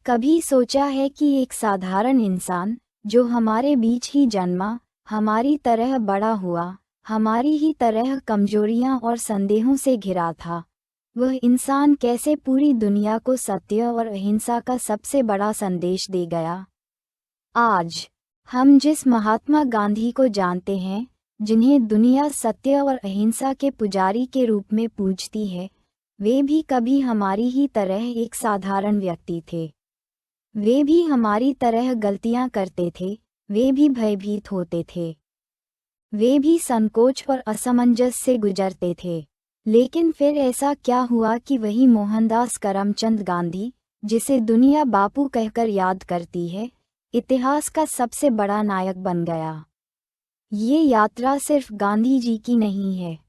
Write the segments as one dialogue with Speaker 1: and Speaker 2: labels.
Speaker 1: कभी सोचा है कि एक साधारण इंसान जो हमारे बीच ही जन्मा, हमारी तरह बड़ा हुआ, हमारी ही तरह कमजोरियां और संदेहों से घिरा था, वह इंसान कैसे पूरी दुनिया को सत्य और अहिंसा का सबसे बड़ा संदेश दे गया। आज हम जिस महात्मा गांधी को जानते हैं, जिन्हें दुनिया सत्य और अहिंसा के पुजारी के रूप में पूजती है, वे भी कभी हमारी ही तरह एक साधारण व्यक्ति थे। वे भी हमारी तरह गलतियां करते थे, वे भी भयभीत होते थे, वे भी संकोच और असमंजस से गुजरते थे। लेकिन फिर ऐसा क्या हुआ कि वही मोहनदास करमचंद गांधी, जिसे दुनिया बापू कहकर याद करती है, इतिहास का सबसे बड़ा नायक बन गया। ये यात्रा सिर्फ गांधी जी की नहीं है,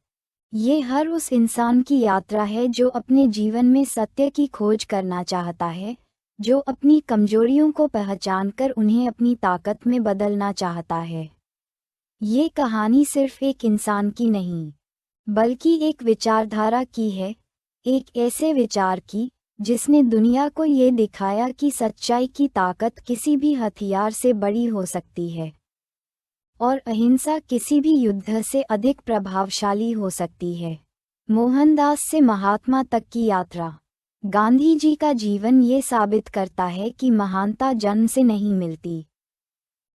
Speaker 1: ये हर उस इंसान की यात्रा है जो अपने जीवन में सत्य की खोज करना चाहता है, जो अपनी कमजोरियों को पहचानकर उन्हें अपनी ताकत में बदलना चाहता है। ये कहानी सिर्फ एक इंसान की नहीं, बल्कि एक विचारधारा की है, एक ऐसे विचार की जिसने दुनिया को ये दिखाया कि सच्चाई की ताकत किसी भी हथियार से बड़ी हो सकती है और अहिंसा किसी भी युद्ध से अधिक प्रभावशाली हो सकती है। मोहनदास से महात्मा तक की यात्रा। गांधी जी का जीवन ये साबित करता है कि महानता जन्म से नहीं मिलती,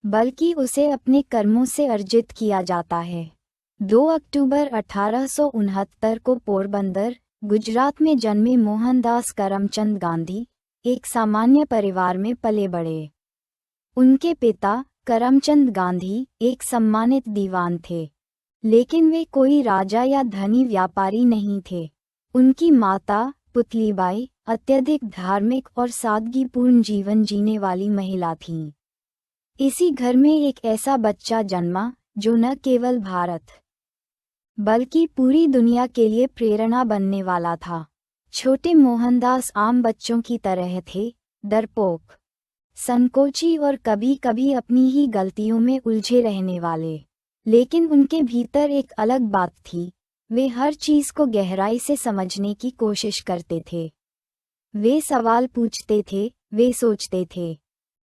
Speaker 1: बल्कि उसे अपने कर्मों से अर्जित किया जाता है। 2 अक्टूबर 1869 को पोरबंदर, गुजरात में जन्मे मोहनदास करमचंद गांधी एक सामान्य परिवार में पले बढ़े। उनके पिता करमचंद गांधी एक सम्मानित दीवान थे, लेकिन वे कोई राजा या धनी व्यापारी नहीं थे। उनकी माता पुतलीबाई अत्यधिक धार्मिक और सादगीपूर्ण जीवन जीने वाली महिला थीं। इसी घर में एक ऐसा बच्चा जन्मा जो न केवल भारत बल्कि पूरी दुनिया के लिए प्रेरणा बनने वाला था। छोटे मोहनदास आम बच्चों की तरह थे, डरपोक, संकोची और कभी-कभी अपनी ही गलतियों में उलझे रहने वाले। लेकिन उनके भीतर एक अलग बात थी, वे हर चीज को गहराई से समझने की कोशिश करते थे। वे सवाल पूछते थे, वे सोचते थे,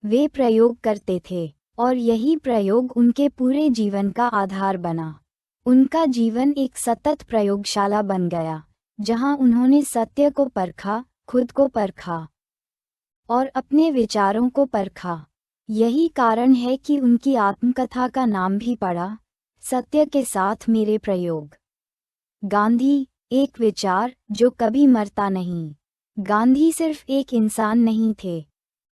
Speaker 1: वे प्रयोग करते थे, और यही प्रयोग उनके पूरे जीवन का आधार बना। उनका जीवन एक सतत प्रयोगशाला बन गया, जहां उन्होंने सत्य को परखा, खुद को परखा और अपने विचारों को परखा। यही कारण है कि उनकी आत्मकथा का नाम भी पड़ा, सत्य के साथ मेरे प्रयोग। गांधी, एक विचार जो कभी मरता नहीं। गांधी सिर्फ एक इंसान नहीं थे,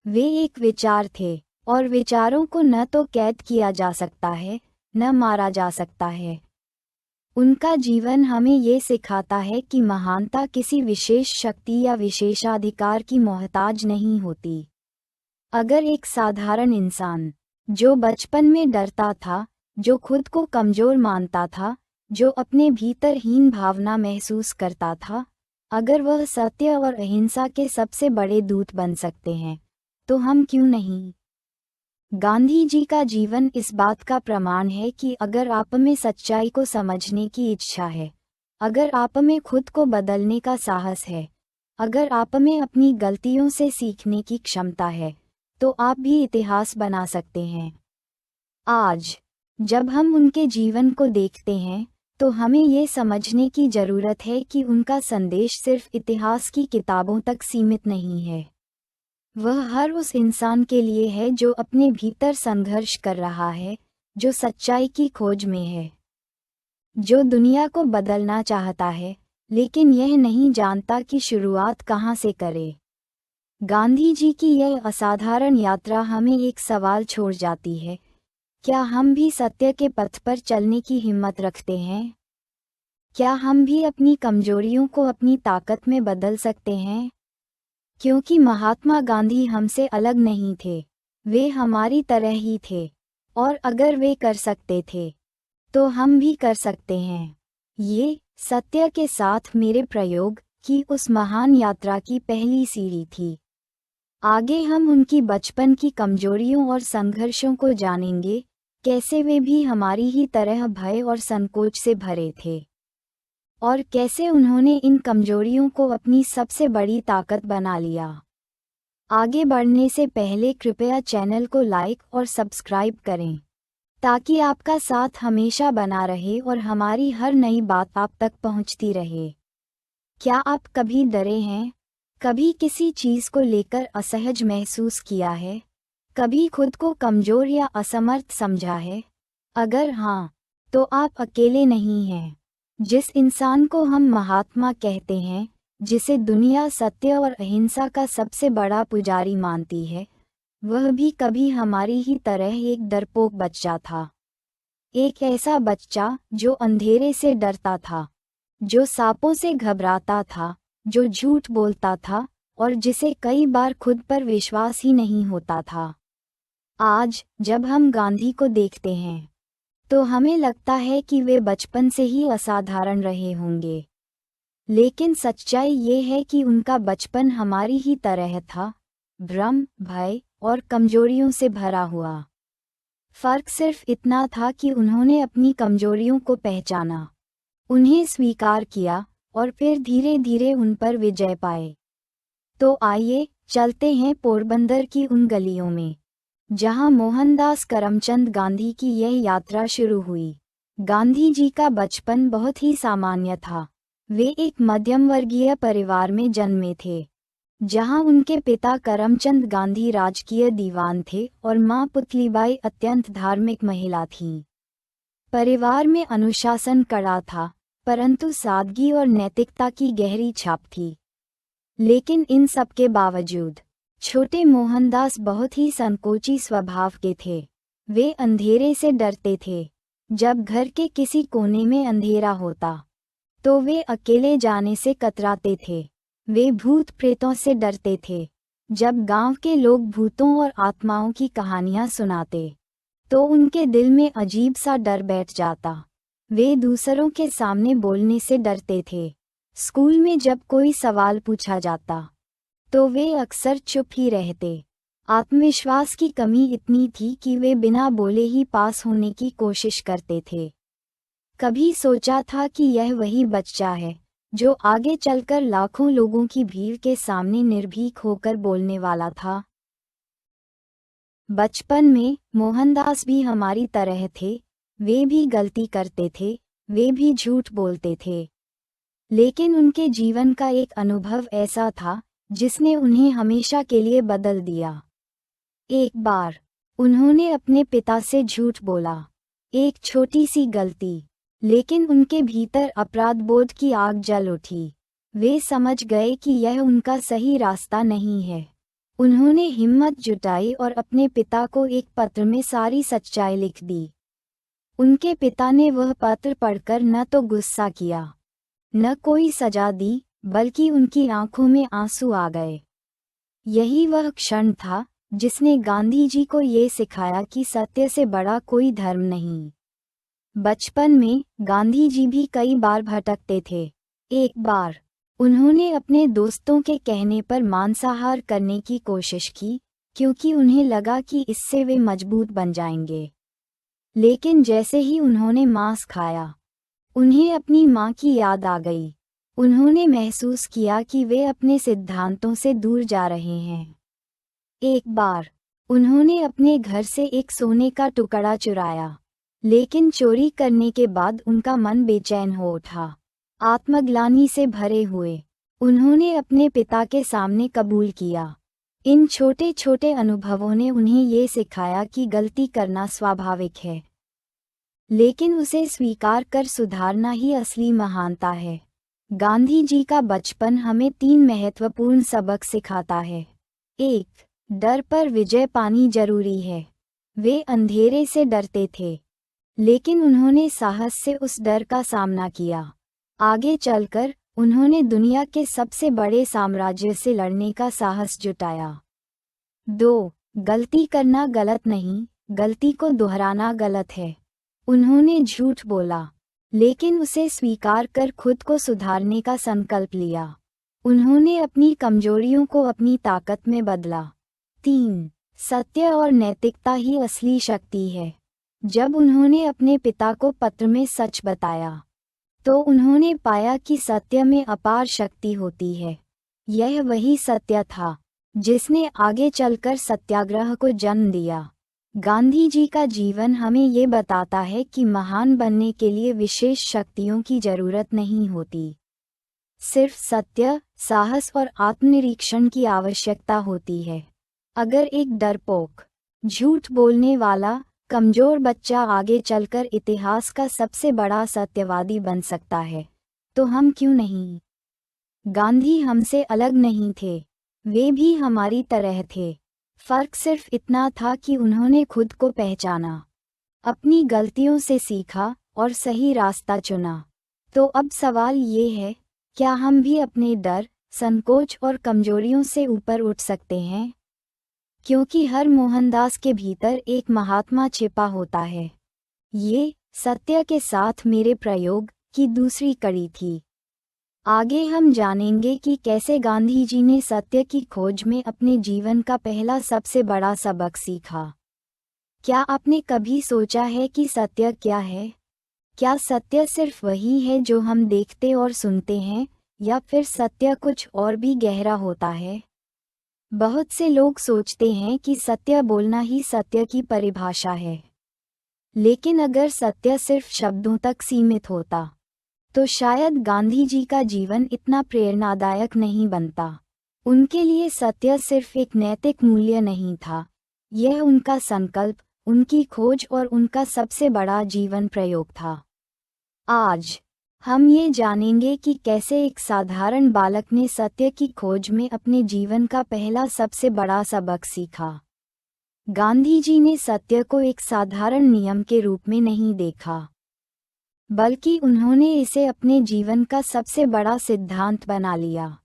Speaker 1: वे एक विचार थे, और विचारों को न तो कैद किया जा सकता है, न मारा जा सकता है। उनका जीवन हमें ये सिखाता है कि महानता किसी विशेष शक्ति या विशेषाधिकार की मोहताज नहीं होती। अगर एक साधारण इंसान, जो बचपन में डरता था, जो खुद को कमजोर मानता था, जो अपने भीतर हीन भावना महसूस करता था, अगर वह सत्य और अहिंसा के सबसे बड़े दूत बन सकते हैं, तो हम क्यों नहीं। गांधी जी का जीवन इस बात का प्रमाण है कि अगर आप में सच्चाई को समझने की इच्छा है, अगर आप में खुद को बदलने का साहस है, अगर आप में अपनी गलतियों से सीखने की क्षमता है, तो आप भी इतिहास बना सकते हैं। आज जब हम उनके जीवन को देखते हैं, तो हमें ये समझने की जरूरत है कि उनका संदेश सिर्फ इतिहास की किताबों तक सीमित नहीं है। वह हर उस इंसान के लिए है जो अपने भीतर संघर्ष कर रहा है, जो सच्चाई की खोज में है, जो दुनिया को बदलना चाहता है, लेकिन यह नहीं जानता कि शुरुआत कहाँ से करे। गांधी जी की यह असाधारण यात्रा हमें एक सवाल छोड़ जाती है, क्या हम भी सत्य के पथ पर चलने की हिम्मत रखते हैं? क्या हम भी अपनी कमजोरियों को अपनी ताकत में बदल सकते हैं? क्योंकि महात्मा गांधी हमसे अलग नहीं थे, वे हमारी तरह ही थे, और अगर वे कर सकते थे, तो हम भी कर सकते हैं। ये सत्य के साथ मेरे प्रयोग की उस महान यात्रा की पहली सीढ़ी थी। आगे हम उनकी बचपन की कमजोरियों और संघर्षों को जानेंगे, कैसे वे भी हमारी ही तरह भय और संकोच से भरे थे, और कैसे उन्होंने इन कमजोरियों को अपनी सबसे बड़ी ताकत बना लिया। आगे बढ़ने से पहले कृपया चैनल को लाइक और सब्सक्राइब करें ताकि आपका साथ हमेशा बना रहे और हमारी हर नई बात आप तक पहुंचती रहे। क्या आप कभी डरे हैं? कभी किसी चीज़ को लेकर असहज महसूस किया है? कभी खुद को कमज़ोर या असमर्थ समझा है? अगर हाँ, तो आप अकेले नहीं हैं। जिस इंसान को हम महात्मा कहते हैं, जिसे दुनिया सत्य और अहिंसा का सबसे बड़ा पुजारी मानती है, वह भी कभी हमारी ही तरह एक डरपोक बच्चा था। एक ऐसा बच्चा जो अंधेरे से डरता था, जो सांपों से घबराता था, जो झूठ बोलता था और जिसे कई बार खुद पर विश्वास ही नहीं होता था। आज जब हम गांधी को देखते हैं तो हमें लगता है कि वे बचपन से ही असाधारण रहे होंगे, लेकिन सच्चाई ये है कि उनका बचपन हमारी ही तरह था, भ्रम, भय और कमजोरियों से भरा हुआ। फर्क सिर्फ इतना था कि उन्होंने अपनी कमजोरियों को पहचाना, उन्हें स्वीकार किया और फिर धीरे धीरे उन पर विजय पाए। तो आइए चलते हैं पोरबंदर की उन गलियों में जहां मोहनदास करमचंद गांधी की यह यात्रा शुरू हुई। गांधी जी का बचपन बहुत ही सामान्य था। वे एक मध्यम वर्गीय परिवार में जन्मे थे, जहां उनके पिता करमचंद गांधी राजकीय दीवान थे और मां पुतलीबाई अत्यंत धार्मिक महिला थीं। परिवार में अनुशासन कड़ा था, परंतु सादगी और नैतिकता की गहरी छाप थी। लेकिन इन सब के बावजूद छोटे मोहनदास बहुत ही संकोची स्वभाव के थे। वे अंधेरे से डरते थे। जब घर के किसी कोने में अंधेरा होता तो वे अकेले जाने से कतराते थे। वे भूत प्रेतों से डरते थे। जब गांव के लोग भूतों और आत्माओं की कहानियां सुनाते तो उनके दिल में अजीब सा डर बैठ जाता। वे दूसरों के सामने बोलने से डरते थे। स्कूल में जब कोई सवाल पूछा जाता तो वे अक्सर चुप ही रहते। आत्मविश्वास की कमी इतनी थी कि वे बिना बोले ही पास होने की कोशिश करते थे। कभी सोचा था कि यह वही बच्चा है जो आगे चलकर लाखों लोगों की भीड़ के सामने निर्भीक होकर बोलने वाला था। बचपन में मोहनदास भी हमारी तरह थे। वे भी गलती करते थे, वे भी झूठ बोलते थे। लेकिन उनके जीवन का एक अनुभव ऐसा था जिसने उन्हें हमेशा के लिए बदल दिया। एक बार उन्होंने अपने पिता से झूठ बोला, एक छोटी सी गलती, लेकिन उनके भीतर अपराध बोध की आग जल उठी। वे समझ गए कि यह उनका सही रास्ता नहीं है। उन्होंने हिम्मत जुटाई और अपने पिता को एक पत्र में सारी सच्चाई लिख दी। उनके पिता ने वह पत्र पढ़कर न तो गुस्सा किया, न कोई सजा दी, बल्कि उनकी आंखों में आंसू आ गए। यही वह क्षण था जिसने गांधी जी को ये सिखाया कि सत्य से बड़ा कोई धर्म नहीं। बचपन में गांधी जी भी कई बार भटकते थे। एक बार उन्होंने अपने दोस्तों के कहने पर मांसाहार करने की कोशिश की, क्योंकि उन्हें लगा कि इससे वे मजबूत बन जाएंगे। लेकिन जैसे ही उन्होंने मांस खाया, उन्हें अपनी मां की याद आ गई। उन्होंने महसूस किया कि वे अपने सिद्धांतों से दूर जा रहे हैं। एक बार उन्होंने अपने घर से एक सोने का टुकड़ा चुराया, लेकिन चोरी करने के बाद उनका मन बेचैन हो उठा। आत्मग्लानि से भरे हुए उन्होंने अपने पिता के सामने कबूल किया। इन छोटे छोटे अनुभवों ने उन्हें ये सिखाया कि गलती करना स्वाभाविक है, लेकिन उसे स्वीकार कर सुधारना ही असली महानता है। गांधी जी का बचपन हमें 3 महत्वपूर्ण सबक सिखाता है। 1. डर पर विजय पानी जरूरी है। वे अंधेरे से डरते थे, लेकिन उन्होंने साहस से उस डर का सामना किया। आगे चलकर उन्होंने दुनिया के सबसे बड़े साम्राज्य से लड़ने का साहस जुटाया। 2. गलती करना गलत नहीं, गलती को दोहराना गलत है। उन्होंने झूठ बोला, लेकिन उसे स्वीकार कर खुद को सुधारने का संकल्प लिया। उन्होंने अपनी कमजोरियों को अपनी ताकत में बदला। 3. सत्य और नैतिकता ही असली शक्ति है। जब उन्होंने अपने पिता को पत्र में सच बताया, तो उन्होंने पाया कि सत्य में अपार शक्ति होती है। यह वही सत्य था जिसने आगे चलकर सत्याग्रह को जन्म दिया। गांधी जी का जीवन हमें ये बताता है कि महान बनने के लिए विशेष शक्तियों की जरूरत नहीं होती, सिर्फ सत्य, साहस और आत्मनिरीक्षण की आवश्यकता होती है। अगर एक डरपोक, झूठ बोलने वाला, कमजोर बच्चा आगे चलकर इतिहास का सबसे बड़ा सत्यवादी बन सकता है, तो हम क्यों नहीं? गांधी हमसे अलग नहीं थे, वे भी हमारी तरह थे। फर्क सिर्फ इतना था कि उन्होंने खुद को पहचाना, अपनी गलतियों से सीखा और सही रास्ता चुना। तो अब सवाल ये है, क्या हम भी अपने डर, संकोच और कमजोरियों से ऊपर उठ सकते हैं? क्योंकि हर मोहनदास के भीतर एक महात्मा छिपा होता है। ये सत्य के साथ मेरे प्रयोग की दूसरी कड़ी थी। आगे हम जानेंगे कि कैसे गांधी जी ने सत्य की खोज में अपने जीवन का पहला सबसे बड़ा सबक सीखा। क्या आपने कभी सोचा है कि सत्य क्या है? क्या सत्य सिर्फ वही है जो हम देखते और सुनते हैं, या फिर सत्य कुछ और भी गहरा होता है? बहुत से लोग सोचते हैं कि सत्य बोलना ही सत्य की परिभाषा है। लेकिन अगर सत्य सिर्फ शब्दों तक सीमित होता, तो शायद गांधी जी का जीवन इतना प्रेरणादायक नहीं बनता। उनके लिए सत्य सिर्फ एक नैतिक मूल्य नहीं था, यह उनका संकल्प, उनकी खोज और उनका सबसे बड़ा जीवन प्रयोग था। आज हम ये जानेंगे कि कैसे एक साधारण बालक ने सत्य की खोज में अपने जीवन का पहला सबसे बड़ा सबक सीखा। गांधी जी ने सत्य को एक साधारण नियम के रूप में नहीं देखा, बल्कि उन्होंने इसे अपने जीवन का सबसे बड़ा सिद्धांत बना लिया।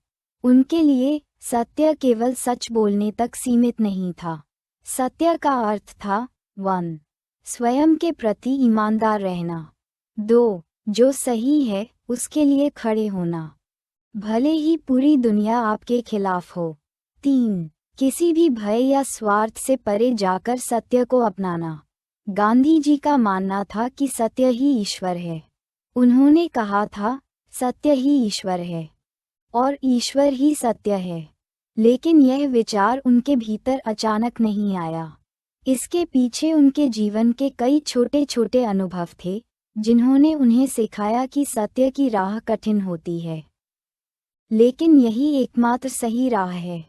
Speaker 1: उनके लिए सत्य केवल सच बोलने तक सीमित नहीं था। सत्य का अर्थ था 1. स्वयं के प्रति ईमानदार रहना। 2. जो सही है उसके लिए खड़े होना, भले ही पूरी दुनिया आपके खिलाफ हो। 3. किसी भी भय या स्वार्थ से परे जाकर सत्य को अपनाना। गांधी जी का मानना था कि सत्य ही ईश्वर है। उन्होंने कहा था, सत्य ही ईश्वर है और ईश्वर ही सत्य है। लेकिन यह विचार उनके भीतर अचानक नहीं आया। इसके पीछे उनके जीवन के कई छोटे छोटे अनुभव थे, जिन्होंने उन्हें सिखाया कि सत्य की राह कठिन होती है, लेकिन यही एकमात्र सही राह है।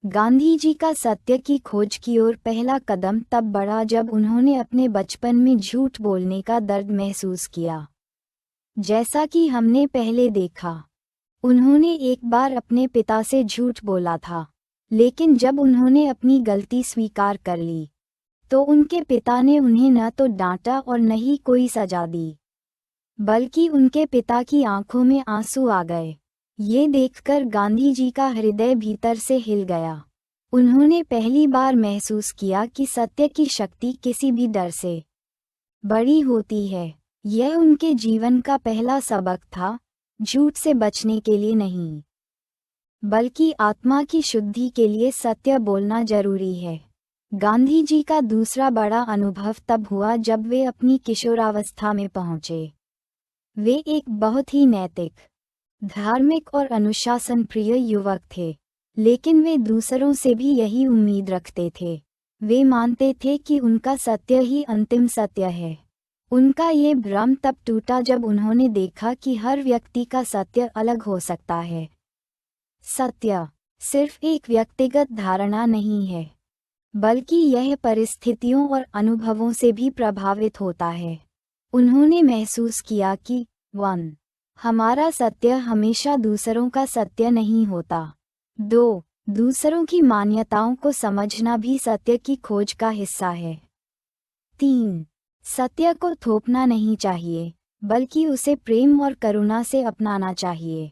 Speaker 1: गांधी जी का सत्य की खोज की ओर पहला कदम तब बढ़ा जब उन्होंने अपने बचपन में झूठ बोलने का दर्द महसूस किया। जैसा कि हमने पहले देखा, उन्होंने एक बार अपने पिता से झूठ बोला था, लेकिन जब उन्होंने अपनी गलती स्वीकार कर ली, तो उनके पिता ने उन्हें न तो डांटा और न ही कोई सजा दी, बल्कि उनके पिता की आंखों में आंसू आ गए। ये देखकर गांधी जी का हृदय भीतर से हिल गया। उन्होंने पहली बार महसूस किया कि सत्य की शक्ति किसी भी डर से बड़ी होती है। यह उनके जीवन का पहला सबक था, झूठ से बचने के लिए नहीं, बल्कि आत्मा की शुद्धि के लिए सत्य बोलना जरूरी है। गांधी जी का दूसरा बड़ा अनुभव तब हुआ जब वे अपनी किशोरावस्था में पहुंचे। वे एक बहुत ही नैतिक, धार्मिक और अनुशासन प्रिय युवक थे, लेकिन वे दूसरों से भी यही उम्मीद रखते थे। वे मानते थे कि उनका सत्य ही अंतिम सत्य है। उनका ये भ्रम तब टूटा जब उन्होंने देखा कि हर व्यक्ति का सत्य अलग हो सकता है। सत्य सिर्फ एक व्यक्तिगत धारणा नहीं है, बल्कि यह परिस्थितियों और अनुभवों से भी प्रभावित होता है। उन्होंने महसूस किया कि 1. हमारा सत्य हमेशा दूसरों का सत्य नहीं होता। 2. दूसरों की मान्यताओं को समझना भी सत्य की खोज का हिस्सा है। 3. सत्य को थोपना नहीं चाहिए, बल्कि उसे प्रेम और करुणा से अपनाना चाहिए।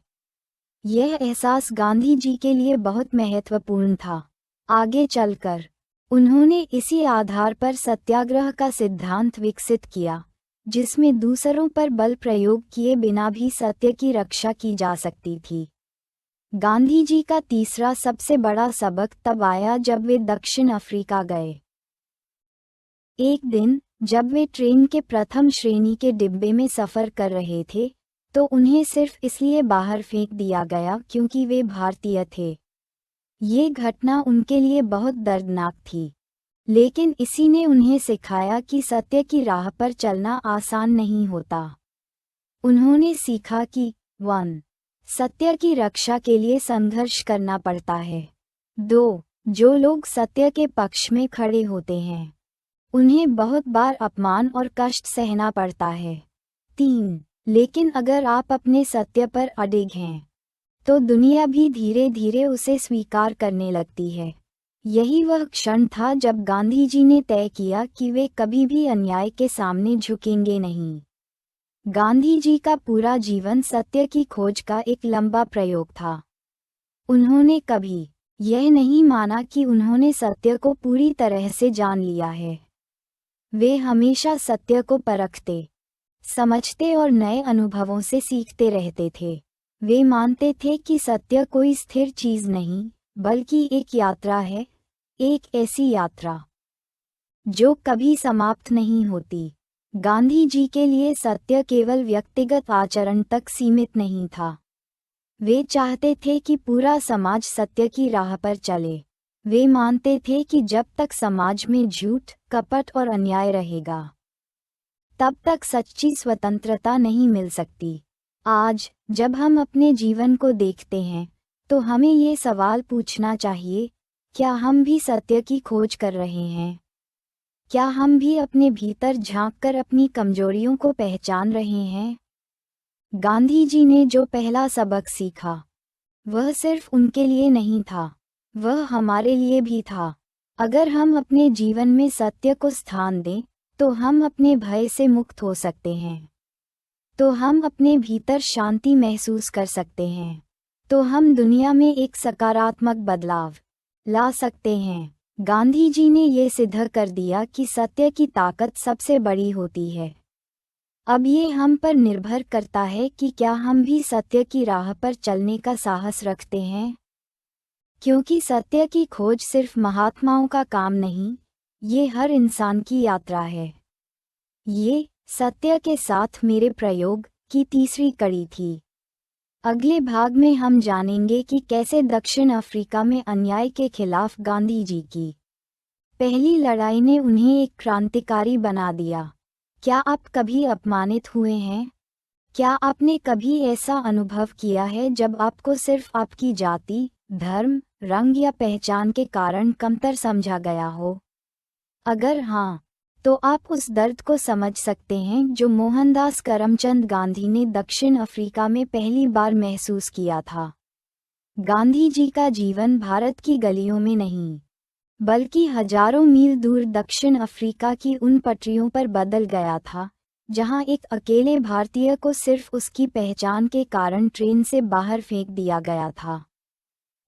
Speaker 1: यह एहसास गांधी जी के लिए बहुत महत्वपूर्ण था। आगे चलकर उन्होंने इसी आधार पर सत्याग्रह का सिद्धांत विकसित किया, जिसमें दूसरों पर बल प्रयोग किए बिना भी सत्य की रक्षा की जा सकती थी। गांधी जी का तीसरा सबसे बड़ा सबक तब आया जब वे दक्षिण अफ्रीका गए। एक दिन जब वे ट्रेन के प्रथम श्रेणी के डिब्बे में सफ़र कर रहे थे, तो उन्हें सिर्फ इसलिए बाहर फेंक दिया गया क्योंकि वे भारतीय थे। ये घटना उनके लिए बहुत दर्दनाक थी, लेकिन इसी ने उन्हें सिखाया कि सत्य की राह पर चलना आसान नहीं होता। उन्होंने सीखा कि 1. सत्य की रक्षा के लिए संघर्ष करना पड़ता है। 2. जो लोग सत्य के पक्ष में खड़े होते हैं उन्हें बहुत बार अपमान और कष्ट सहना पड़ता है। 3. लेकिन अगर आप अपने सत्य पर अडिग हैं तो दुनिया भी धीरे धीरे उसे स्वीकार करने लगती है। यही वह क्षण था जब गांधी जी ने तय किया कि वे कभी भी अन्याय के सामने झुकेंगे नहीं। गांधी जी का पूरा जीवन सत्य की खोज का एक लंबा प्रयोग था। उन्होंने कभी यह नहीं माना कि उन्होंने सत्य को पूरी तरह से जान लिया है। वे हमेशा सत्य को परखते, समझते और नए अनुभवों से सीखते रहते थे। वे मानते थे कि सत्य कोई स्थिर चीज नहीं, बल्कि एक यात्रा है, एक ऐसी यात्रा जो कभी समाप्त नहीं होती। गांधी जी के लिए सत्य केवल व्यक्तिगत आचरण तक सीमित नहीं था। वे चाहते थे कि पूरा समाज सत्य की राह पर चले। वे मानते थे कि जब तक समाज में झूठ, कपट और अन्याय रहेगा, तब तक सच्ची स्वतंत्रता नहीं मिल सकती। आज जब हम अपने जीवन को देखते हैं तो हमें ये सवाल पूछना चाहिए, क्या हम भी सत्य की खोज कर रहे हैं? क्या हम भी अपने भीतर झांककर अपनी कमजोरियों को पहचान रहे हैं? गांधी जी ने जो पहला सबक सीखा वह सिर्फ उनके लिए नहीं था, वह हमारे लिए भी था। अगर हम अपने जीवन में सत्य को स्थान दें तो हम अपने भय से मुक्त हो सकते हैं, तो हम अपने भीतर शांति महसूस कर सकते हैं, तो हम दुनिया में एक सकारात्मक बदलाव ला सकते हैं। गांधी जी ने ये सिद्ध कर दिया कि सत्य की ताकत सबसे बड़ी होती है। अब ये हम पर निर्भर करता है कि क्या हम भी सत्य की राह पर चलने का साहस रखते हैं, क्योंकि सत्य की खोज सिर्फ महात्माओं का काम नहीं, ये हर इंसान की यात्रा है। ये सत्य के साथ मेरे प्रयोग की तीसरी कड़ी थी। अगले भाग में हम जानेंगे कि कैसे दक्षिण अफ्रीका में अन्याय के खिलाफ गांधी जी की पहली लड़ाई ने उन्हें एक क्रांतिकारी बना दिया। क्या आप कभी अपमानित हुए हैं? क्या आपने कभी ऐसा अनुभव किया है जब आपको सिर्फ आपकी जाति, धर्म, रंग या पहचान के कारण कमतर समझा गया हो? अगर हाँ, तो आप उस दर्द को समझ सकते हैं जो मोहनदास करमचंद गांधी ने दक्षिण अफ्रीका में पहली बार महसूस किया था। गांधी जी का जीवन भारत की गलियों में नहीं, बल्कि हजारों मील दूर दक्षिण अफ्रीका की उन पटरियों पर बदल गया था, जहां एक अकेले भारतीय को सिर्फ उसकी पहचान के कारण ट्रेन से बाहर फेंक दिया गया था।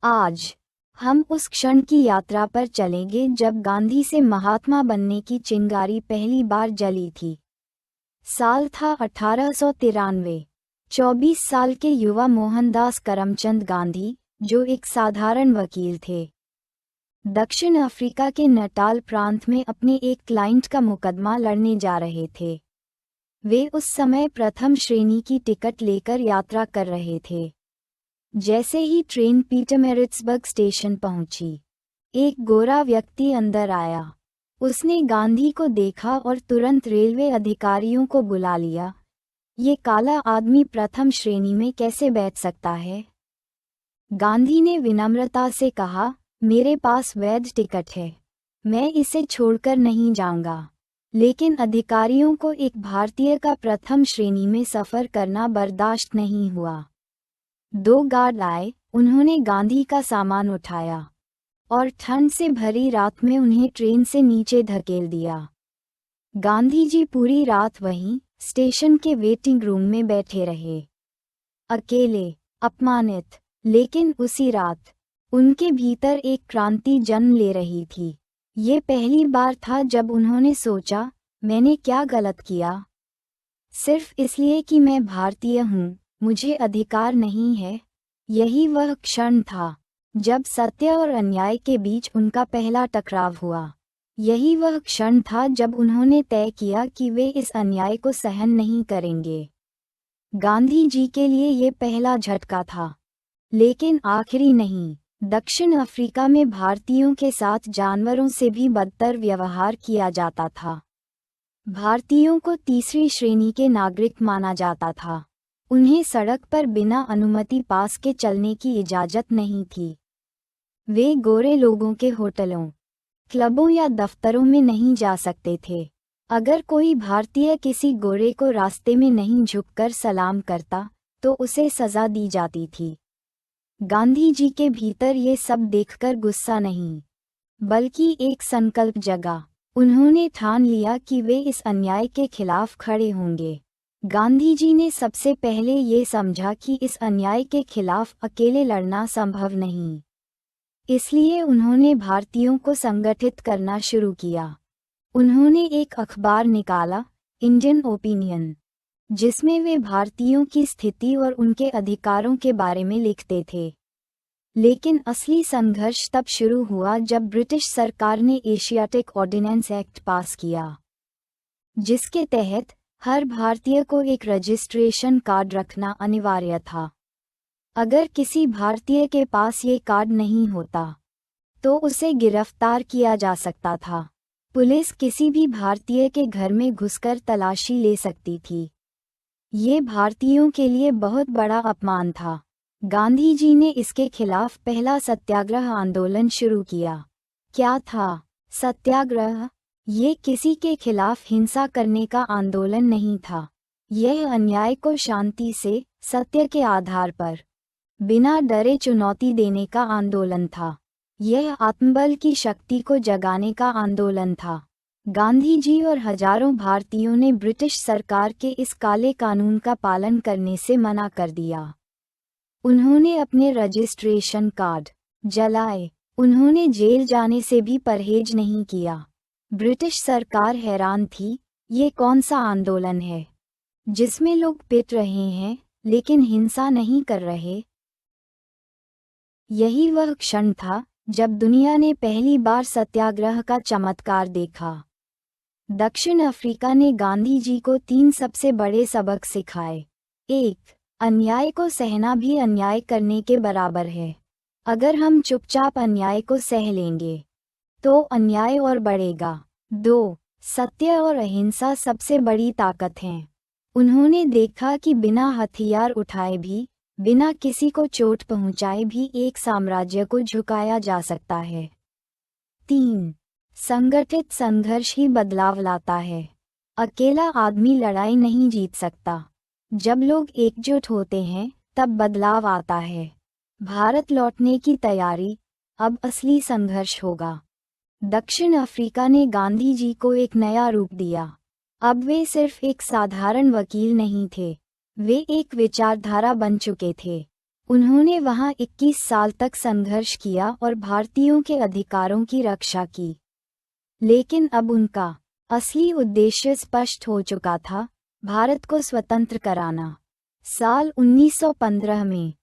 Speaker 1: आज हम उस क्षण की यात्रा पर चलेंगे जब गांधी से महात्मा बनने की चिंगारी पहली बार जली थी। साल था 1893। 24 साल के युवा मोहनदास करमचंद गांधी, जो एक साधारण वकील थे, दक्षिण अफ्रीका के नटाल प्रांत में अपने एक क्लाइंट का मुकदमा लड़ने जा रहे थे। वे उस समय प्रथम श्रेणी की टिकट लेकर यात्रा कर रहे थे। जैसे ही ट्रेन पीटरमैरिट्सबर्ग स्टेशन पहुंची, एक गोरा व्यक्ति अंदर आया। उसने गांधी को देखा और तुरंत रेलवे अधिकारियों को बुला लिया। ये काला आदमी प्रथम श्रेणी में कैसे बैठ सकता है? गांधी ने विनम्रता से कहा, मेरे पास वैध टिकट है, मैं इसे छोड़कर नहीं जाऊंगा। लेकिन अधिकारियों को एक भारतीय का प्रथम श्रेणी में सफर करना बर्दाश्त नहीं हुआ। 2 गार्ड आए, उन्होंने गांधी का सामान उठाया और ठंड से भरी रात में उन्हें ट्रेन से नीचे धकेल दिया। गांधी जी पूरी रात वहीं स्टेशन के वेटिंग रूम में बैठे रहे, अकेले, अपमानित। लेकिन उसी रात उनके भीतर एक क्रांति जन्म ले रही थी। ये पहली बार था जब उन्होंने सोचा, मैंने क्या गलत किया? सिर्फ इसलिए कि मैं भारतीय हूँ, मुझे अधिकार नहीं है। यही वह क्षण था जब सत्य और अन्याय के बीच उनका पहला टकराव हुआ। यही वह क्षण था जब उन्होंने तय किया कि वे इस अन्याय को सहन नहीं करेंगे। गांधी जी के लिए ये पहला झटका था, लेकिन आखिरी नहीं। दक्षिण अफ्रीका में भारतीयों के साथ जानवरों से भी बदतर व्यवहार किया जाता था। भारतीयों को तीसरी श्रेणी के नागरिक माना जाता था। उन्हें सड़क पर बिना अनुमति पास के चलने की इजाज़त नहीं थी। वे गोरे लोगों के होटलों, क्लबों या दफ्तरों में नहीं जा सकते थे। अगर कोई भारतीय किसी गोरे को रास्ते में नहीं झुककर सलाम करता तो उसे सज़ा दी जाती थी। गांधी जी के भीतर ये सब देखकर गुस्सा नहीं, बल्कि एक संकल्प जगा। उन्होंने ठान लिया कि वे इस अन्याय के खिलाफ खड़े होंगे। गांधी जी ने सबसे पहले ये समझा कि इस अन्याय के खिलाफ अकेले लड़ना संभव नहीं। इसलिए उन्होंने भारतीयों को संगठित करना शुरू किया। उन्होंने एक अखबार निकाला, इंडियन ओपिनियन, जिसमें वे भारतीयों की स्थिति और उनके अधिकारों के बारे में लिखते थे। लेकिन असली संघर्ष तब शुरू हुआ जब ब्रिटिश सरकार ने एशियाटिक ऑर्डिनेंस एक्ट पास किया, जिसके तहत हर भारतीय को एक रजिस्ट्रेशन कार्ड रखना अनिवार्य था। अगर किसी भारतीय के पास ये कार्ड नहीं होता तो उसे गिरफ्तार किया जा सकता था। पुलिस किसी भी भारतीय के घर में घुसकर तलाशी ले सकती थी। ये भारतीयों के लिए बहुत बड़ा अपमान था। गांधी जी ने इसके खिलाफ पहला सत्याग्रह आंदोलन शुरू किया। क्या था सत्याग्रह? ये किसी के खिलाफ हिंसा करने का आंदोलन नहीं था। यह अन्याय को शांति से, सत्य के आधार पर, बिना डरे चुनौती देने का आंदोलन था। यह आत्मबल की शक्ति को जगाने का आंदोलन था। गांधी जी और हजारों भारतीयों ने ब्रिटिश सरकार के इस काले कानून का पालन करने से मना कर दिया। उन्होंने अपने रजिस्ट्रेशन कार्ड जलाए। उन्होंने जेल जाने से भी परहेज नहीं किया। ब्रिटिश सरकार हैरान थी, ये कौन सा आंदोलन है जिसमें लोग पिट रहे हैं लेकिन हिंसा नहीं कर रहे। यही वह क्षण था जब दुनिया ने पहली बार सत्याग्रह का चमत्कार देखा। दक्षिण अफ्रीका ने गांधी जी को 3 सबसे बड़े सबक सिखाए। 1. अन्याय को सहना भी अन्याय करने के बराबर है। अगर हम चुपचाप अन्याय को सह लेंगे तो अन्याय और बढ़ेगा। 2. सत्य और अहिंसा सबसे बड़ी ताकत हैं। उन्होंने देखा कि बिना हथियार उठाए भी, बिना किसी को चोट पहुंचाए भी एक साम्राज्य को झुकाया जा सकता है। 3. संगठित संघर्ष ही बदलाव लाता है। अकेला आदमी लड़ाई नहीं जीत सकता। जब लोग एकजुट होते हैं तब बदलाव आता है। भारत लौटने की तैयारी, अब असली संघर्ष होगा। दक्षिण अफ्रीका ने गांधी जी को एक नया रूप दिया। अब वे सिर्फ एक साधारण वकील नहीं थे, वे एक विचारधारा बन चुके थे। उन्होंने वहां 21 साल तक संघर्ष किया और भारतीयों के अधिकारों की रक्षा की। लेकिन अब उनका असली उद्देश्य स्पष्ट हो चुका था, भारत को स्वतंत्र कराना। साल 1915 में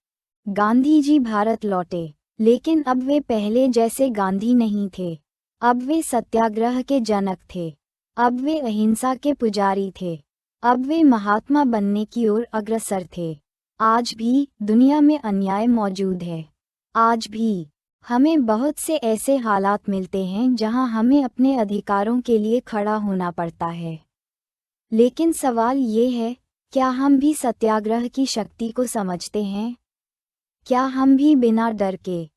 Speaker 1: गांधी जी भारत लौटे, लेकिन अब वे पहले जैसे गांधी नहीं थे। अब वे सत्याग्रह के जनक थे। अब वे अहिंसा के पुजारी थे। अब वे महात्मा बनने की ओर अग्रसर थे। आज भी दुनिया में अन्याय मौजूद है। आज भी हमें बहुत से ऐसे हालात मिलते हैं जहां हमें अपने अधिकारों के लिए खड़ा होना पड़ता है। लेकिन सवाल ये है, क्या हम भी सत्याग्रह की शक्ति को समझते हैं? क्या हम भी बिना डर के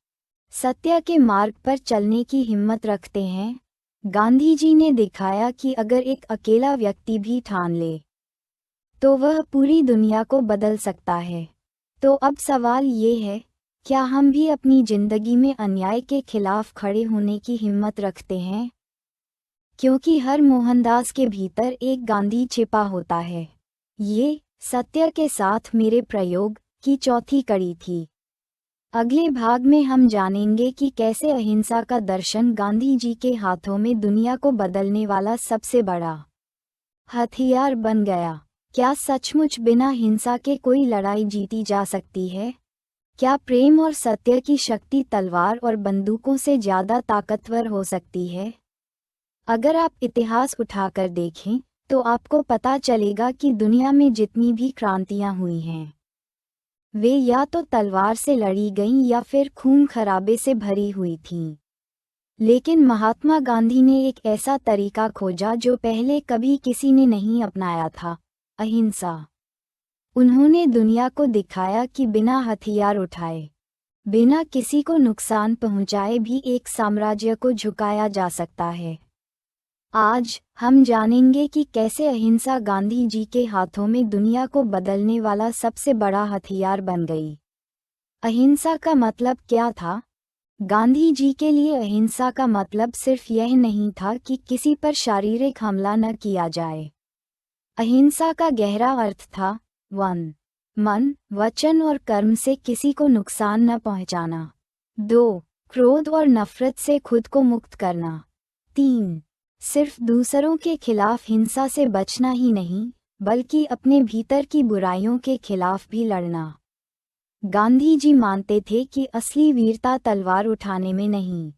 Speaker 1: सत्य के मार्ग पर चलने की हिम्मत रखते हैं? गांधी जी ने दिखाया कि अगर एक अकेला व्यक्ति भी ठान ले तो वह पूरी दुनिया को बदल सकता है। तो अब सवाल ये है, क्या हम भी अपनी जिंदगी में अन्याय के खिलाफ खड़े होने की हिम्मत रखते हैं? क्योंकि हर मोहनदास के भीतर एक गांधी छिपा होता है। ये सत्य के साथ मेरे प्रयोग की चौथी कड़ी थी। अगले भाग में हम जानेंगे कि कैसे अहिंसा का दर्शन गांधी जी के हाथों में दुनिया को बदलने वाला सबसे बड़ा हथियार बन गया। क्या सचमुच बिना हिंसा के कोई लड़ाई जीती जा सकती है? क्या प्रेम और सत्य की शक्ति तलवार और बंदूकों से ज़्यादा ताकतवर हो सकती है? अगर आप इतिहास उठाकर देखें तो आपको पता चलेगा कि दुनिया में जितनी भी क्रांतियां हुई हैं, वे या तो तलवार से लड़ी गईं या फिर खून खराबे से भरी हुई थीं। लेकिन महात्मा गांधी ने एक ऐसा तरीका खोजा जो पहले कभी किसी ने नहीं अपनाया था, अहिंसा। उन्होंने दुनिया को दिखाया कि बिना हथियार उठाए, बिना किसी को नुकसान पहुंचाए भी एक साम्राज्य को झुकाया जा सकता है। आज हम जानेंगे कि कैसे अहिंसा गांधी जी के हाथों में दुनिया को बदलने वाला सबसे बड़ा हथियार बन गई। अहिंसा का मतलब क्या था? गांधी जी के लिए अहिंसा का मतलब सिर्फ यह नहीं था कि किसी पर शारीरिक हमला न किया जाए। अहिंसा का गहरा अर्थ था 1. मन, वचन और कर्म से किसी को नुकसान न पहुंचाना। 2. क्रोध और नफरत से खुद को मुक्त करना। 3. सिर्फ दूसरों के खिलाफ हिंसा से बचना ही नहीं, बल्कि अपने भीतर की बुराइयों के खिलाफ भी लड़ना। गांधी जी मानते थे कि असली वीरता तलवार उठाने में नहीं,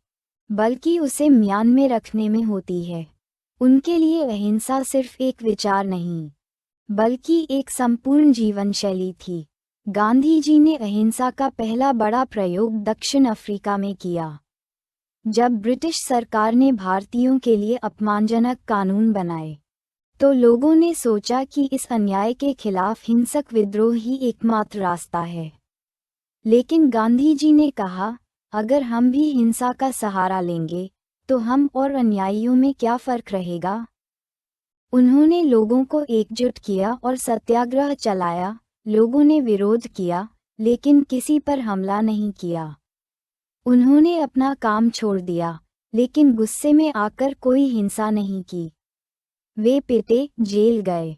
Speaker 1: बल्कि उसे म्यान में रखने में होती है। उनके लिए अहिंसा सिर्फ एक विचार नहीं, बल्कि एक संपूर्ण जीवन शैली थी। गांधी जी ने अहिंसा का पहला बड़ा प्रयोग दक्षिण अफ्रीका में किया। जब ब्रिटिश सरकार ने भारतीयों के लिए अपमानजनक कानून बनाए, तो लोगों ने सोचा कि इस अन्याय के खिलाफ हिंसक विद्रोह ही एकमात्र रास्ता है। लेकिन गांधी जी ने कहा, अगर हम भी हिंसा का सहारा लेंगे, तो हम और अन्यायियों में क्या फर्क रहेगा? उन्होंने लोगों को एकजुट किया और सत्याग्रह चलाया। लोगों ने विरोध किया, लेकिन किसी पर हमला नहीं किया। उन्होंने अपना काम छोड़ दिया, लेकिन गुस्से में आकर कोई हिंसा नहीं की। वे पिटे, जेल गए,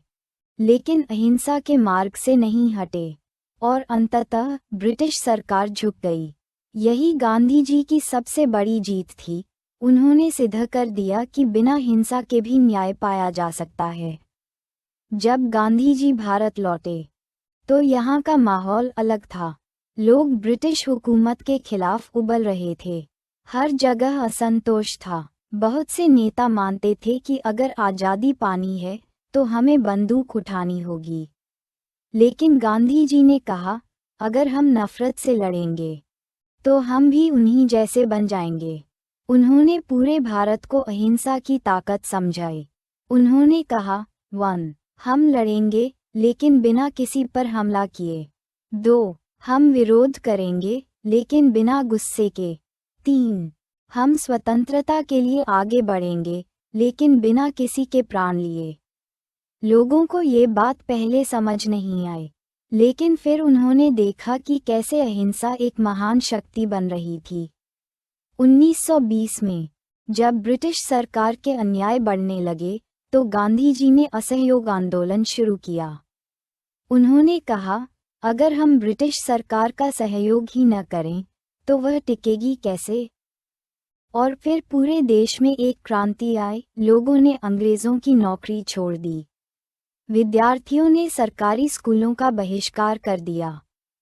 Speaker 1: लेकिन अहिंसा के मार्ग से नहीं हटे, और अंततः ब्रिटिश सरकार झुक गई। यही गांधी जी की सबसे बड़ी जीत थी। उन्होंने सिद्ध कर दिया कि बिना हिंसा के भी न्याय पाया जा सकता है। जब गांधी जी भारत लौटे, तो यहाँ का माहौल अलग था। लोग ब्रिटिश हुकूमत के खिलाफ उबल रहे थे। हर जगह असंतोष था। बहुत से नेता मानते थे कि अगर आज़ादी पानी है, तो हमें बंदूक उठानी होगी। लेकिन गांधी जी ने कहा, अगर हम नफरत से लड़ेंगे, तो हम भी उन्हीं जैसे बन जाएंगे। उन्होंने पूरे भारत को अहिंसा की ताकत समझाई। उन्होंने कहा, 1. हम लड़ेंगे, लेकिन बिना किसी पर हमला किए। 2. हम विरोध करेंगे, लेकिन बिना गुस्से के। 3. हम स्वतंत्रता के लिए आगे बढ़ेंगे, लेकिन बिना किसी के प्राण लिए। लोगों को ये बात पहले समझ नहीं आई, लेकिन फिर उन्होंने देखा कि कैसे अहिंसा एक महान शक्ति बन रही थी। 1920 में, जब ब्रिटिश सरकार के अन्याय बढ़ने लगे, तो गांधी जी ने असहयोग आंदोलन शुरू किया। उन्होंने कहा, अगर हम ब्रिटिश सरकार का सहयोग ही न करें, तो वह टिकेगी कैसे? और फिर पूरे देश में एक क्रांति आई। लोगों ने अंग्रेज़ों की नौकरी छोड़ दी। विद्यार्थियों ने सरकारी स्कूलों का बहिष्कार कर दिया।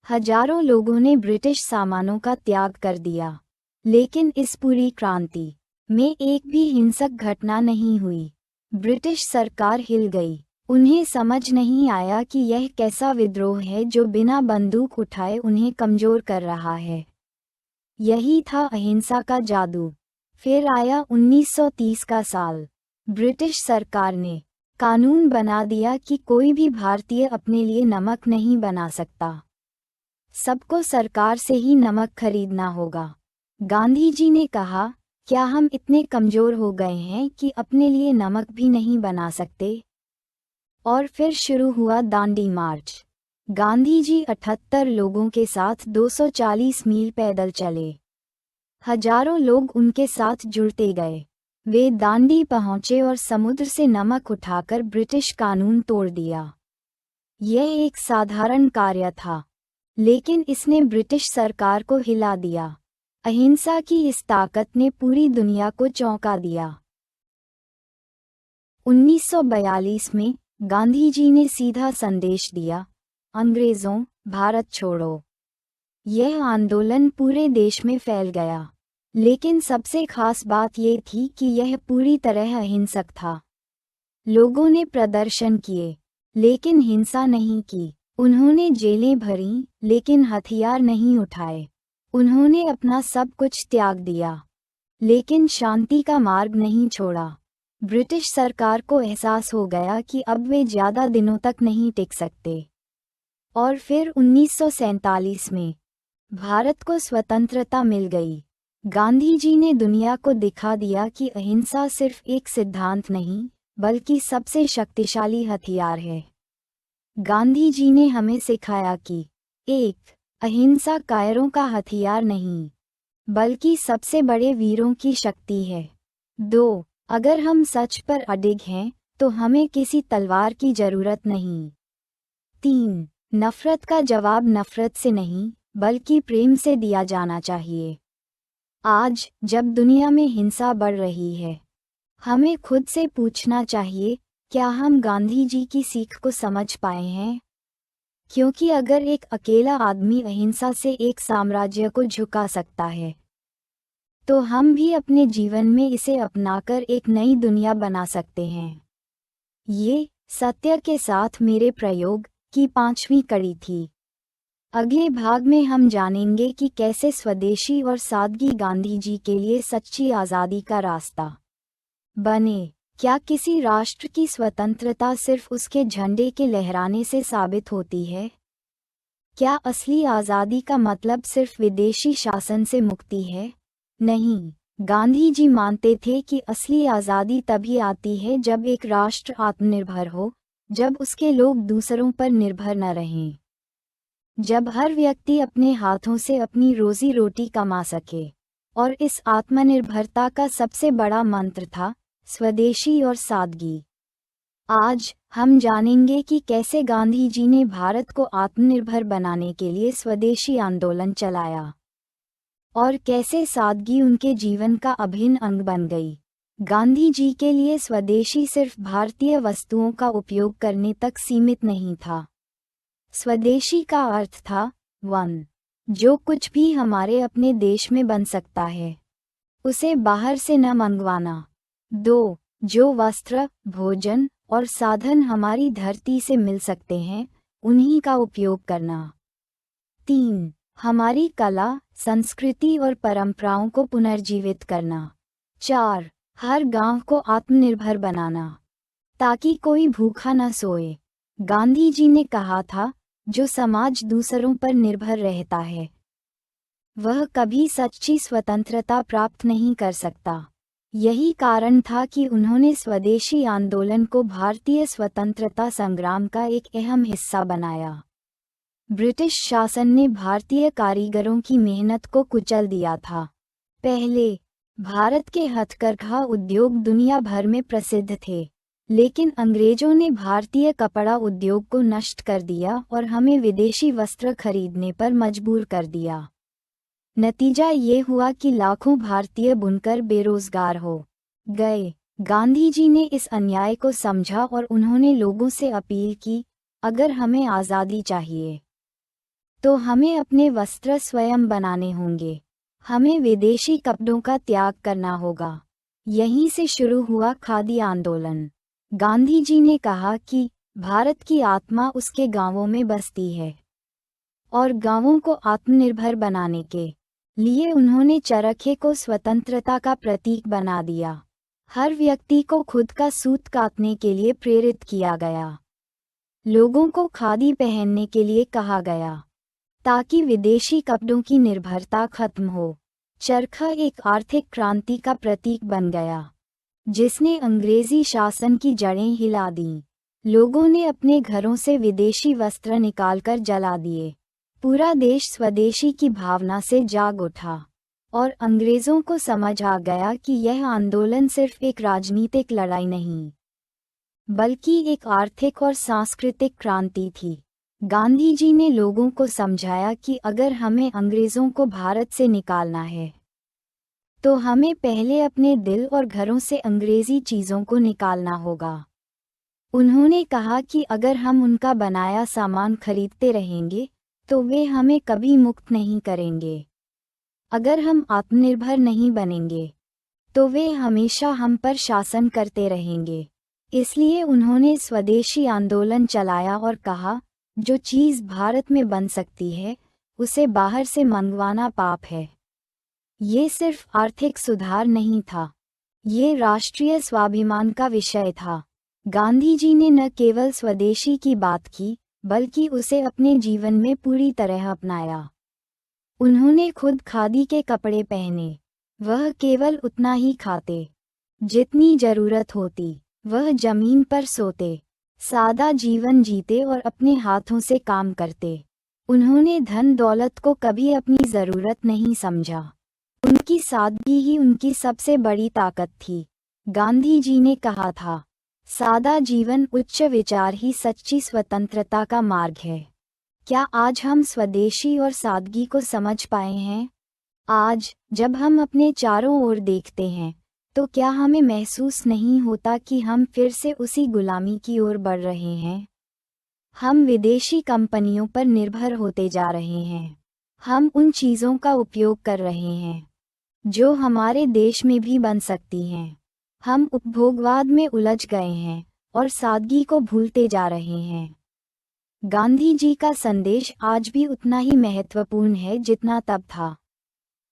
Speaker 1: हजारों लोगों ने ब्रिटिश सामानों का त्याग कर दिया। लेकिन इस पूरी क्रांति में एक भी हिंसक घटना नहीं हुई। ब्रिटिश सरकार हिल गई। उन्हें समझ नहीं आया कि यह कैसा विद्रोह है जो बिना बंदूक उठाए उन्हें कमजोर कर रहा है। यही था अहिंसा का जादू। फिर आया 1930 का साल। ब्रिटिश सरकार ने कानून बना दिया कि कोई भी भारतीय अपने लिए नमक नहीं बना सकता। सबको सरकार से ही नमक खरीदना होगा। गांधी जी ने कहा, क्या हम इतने कमजोर हो गए हैं कि अपने लिए नमक भी नहीं बना सकते? और फिर शुरू हुआ दांडी मार्च। गांधी जी 78 लोगों के साथ 240 मील पैदल चले। हजारों लोग उनके साथ जुड़ते गए। वे दांडी पहुंचे और समुद्र से नमक उठाकर ब्रिटिश कानून तोड़ दिया। यह एक साधारण कार्य था, लेकिन इसने ब्रिटिश सरकार को हिला दिया। अहिंसा की इस ताकत ने पूरी दुनिया को चौंका दिया। 1942 में गांधी जी ने सीधा संदेश दिया, अंग्रेजों, भारत छोड़ो। यह आंदोलन पूरे देश में फैल गया। लेकिन सबसे खास बात ये थी कि यह पूरी तरह अहिंसक था। लोगों ने प्रदर्शन किए, लेकिन हिंसा नहीं की। उन्होंने जेलें भरीं, लेकिन हथियार नहीं उठाए। उन्होंने अपना सब कुछ त्याग दिया, लेकिन शांति का मार्ग नहीं छोड़ा। ब्रिटिश सरकार को एहसास हो गया कि अब वे ज़्यादा दिनों तक नहीं टिक सकते। और फिर 1947 में भारत को स्वतंत्रता मिल गई। गांधी जी ने दुनिया को दिखा दिया कि अहिंसा सिर्फ एक सिद्धांत नहीं, बल्कि सबसे शक्तिशाली हथियार है। गांधी जी ने हमें सिखाया कि 1. अहिंसा कायरों का हथियार नहीं, बल्कि सबसे बड़े वीरों की शक्ति है। 2. अगर हम सच पर अडिग हैं, तो हमें किसी तलवार की जरूरत नहीं। 3. नफरत का जवाब नफरत से नहीं, बल्कि प्रेम से दिया जाना चाहिए। आज, जब दुनिया में हिंसा बढ़ रही है, हमें खुद से पूछना चाहिए, क्या हम गांधी जी की सीख को समझ पाए हैं? क्योंकि अगर एक अकेला आदमी अहिंसा से एक साम्राज्य को झुका सकता है, तो हम भी अपने जीवन में इसे अपनाकर एक नई दुनिया बना सकते हैं। ये सत्य के साथ मेरे प्रयोग की 5वीं कड़ी थी। अगले भाग में हम जानेंगे कि कैसे स्वदेशी और सादगी गांधी जी के लिए सच्ची आज़ादी का रास्ता बने। क्या किसी राष्ट्र की स्वतंत्रता सिर्फ उसके झंडे के लहराने से साबित होती है? क्या असली आज़ादी का मतलब सिर्फ विदेशी शासन से मुक्ति है? नहीं, गांधी जी मानते थे कि असली आज़ादी तभी आती है जब एक राष्ट्र आत्मनिर्भर हो, जब उसके लोग दूसरों पर निर्भर न रहें, जब हर व्यक्ति अपने हाथों से अपनी रोजी रोटी कमा सके। और इस आत्मनिर्भरता का सबसे बड़ा मंत्र था स्वदेशी और सादगी। आज हम जानेंगे कि कैसे गांधी जी ने भारत को आत्मनिर्भर बनाने के लिए स्वदेशी आंदोलन चलाया और कैसे सादगी उनके जीवन का अभिन्न अंग बन गई। गांधी जी के लिए स्वदेशी सिर्फ भारतीय वस्तुओं का उपयोग करने तक सीमित नहीं था। स्वदेशी का अर्थ था 1. जो कुछ भी हमारे अपने देश में बन सकता है, उसे बाहर से न मंगवाना। 2. जो वस्त्र, भोजन और साधन हमारी धरती से मिल सकते हैं, उन्हीं का उपयोग करना। 3. हमारी कला, संस्कृति और परंपराओं को पुनर्जीवित करना। 4. हर गांव को आत्मनिर्भर बनाना, ताकि कोई भूखा न सोए। गांधी जी ने कहा था, जो समाज दूसरों पर निर्भर रहता है, वह कभी सच्ची स्वतंत्रता प्राप्त नहीं कर सकता। यही कारण था कि उन्होंने स्वदेशी आंदोलन को भारतीय स्वतंत्रता संग्राम का एक अहम हिस्सा बनाया। ब्रिटिश शासन ने भारतीय कारीगरों की मेहनत को कुचल दिया था। पहले भारत के हथकरघा उद्योग दुनिया भर में प्रसिद्ध थे, लेकिन अंग्रेजों ने भारतीय कपड़ा उद्योग को नष्ट कर दिया और हमें विदेशी वस्त्र खरीदने पर मजबूर कर दिया। नतीजा ये हुआ कि लाखों भारतीय बुनकर बेरोजगार हो गए। गांधी जी ने इस अन्याय को समझा और उन्होंने लोगों से अपील की, अगर हमें आज़ादी चाहिए, तो हमें अपने वस्त्र स्वयं बनाने होंगे। हमें विदेशी कपड़ों का त्याग करना होगा। यहीं से शुरू हुआ खादी आंदोलन। गांधी जी ने कहा कि भारत की आत्मा उसके गांवों में बसती है, और गांवों को आत्मनिर्भर बनाने के लिए उन्होंने चरखे को स्वतंत्रता का प्रतीक बना दिया। हर व्यक्ति को खुद का सूत काटने के लिए प्रेरित किया गया। लोगों को खादी पहनने के लिए कहा गया, ताकि विदेशी कपड़ों की निर्भरता खत्म हो। चरखा एक आर्थिक क्रांति का प्रतीक बन गया, जिसने अंग्रेजी शासन की जड़ें हिला दीं। लोगों ने अपने घरों से विदेशी वस्त्र निकालकर जला दिए। पूरा देश स्वदेशी की भावना से जाग उठा, और अंग्रेजों को समझ आ गया कि यह आंदोलन सिर्फ एक राजनीतिक लड़ाई नहीं, बल्कि एक आर्थिक और सांस्कृतिक क्रांति थी। गांधी जी ने लोगों को समझाया कि अगर हमें अंग्रेजों को भारत से निकालना है, तो हमें पहले अपने दिल और घरों से अंग्रेजी चीज़ों को निकालना होगा। उन्होंने कहा कि अगर हम उनका बनाया सामान खरीदते रहेंगे, तो वे हमें कभी मुक्त नहीं करेंगे। अगर हम आत्मनिर्भर नहीं बनेंगे, तो वे हमेशा हम पर शासन करते रहेंगे। इसलिए उन्होंने स्वदेशी आंदोलन चलाया और कहा, जो चीज़ भारत में बन सकती है उसे बाहर से मंगवाना पाप है। ये सिर्फ आर्थिक सुधार नहीं था, ये राष्ट्रीय स्वाभिमान का विषय था। गांधी जी ने न केवल स्वदेशी की बात की, बल्कि उसे अपने जीवन में पूरी तरह अपनाया। उन्होंने खुद खादी के कपड़े पहने, वह केवल उतना ही खाते जितनी जरूरत होती। वह जमीन पर सोते, सादा जीवन जीते और अपने हाथों से काम करते। उन्होंने धन दौलत को कभी अपनी जरूरत नहीं समझा। उनकी सादगी ही उनकी सबसे बड़ी ताकत थी। गांधी जी ने कहा था, सादा जीवन उच्च विचार ही सच्ची स्वतंत्रता का मार्ग है। क्या आज हम स्वदेशी और सादगी को समझ पाए हैं? आज जब हम अपने चारों ओर देखते हैं तो क्या हमें महसूस नहीं होता कि हम फिर से उसी गुलामी की ओर बढ़ रहे हैं? हम विदेशी कंपनियों पर निर्भर होते जा रहे हैं। हम उन चीज़ों का उपयोग कर रहे हैं जो हमारे देश में भी बन सकती हैं। हम उपभोगवाद में उलझ गए हैं और सादगी को भूलते जा रहे हैं। गांधी जी का संदेश आज भी उतना ही महत्वपूर्ण है जितना तब था।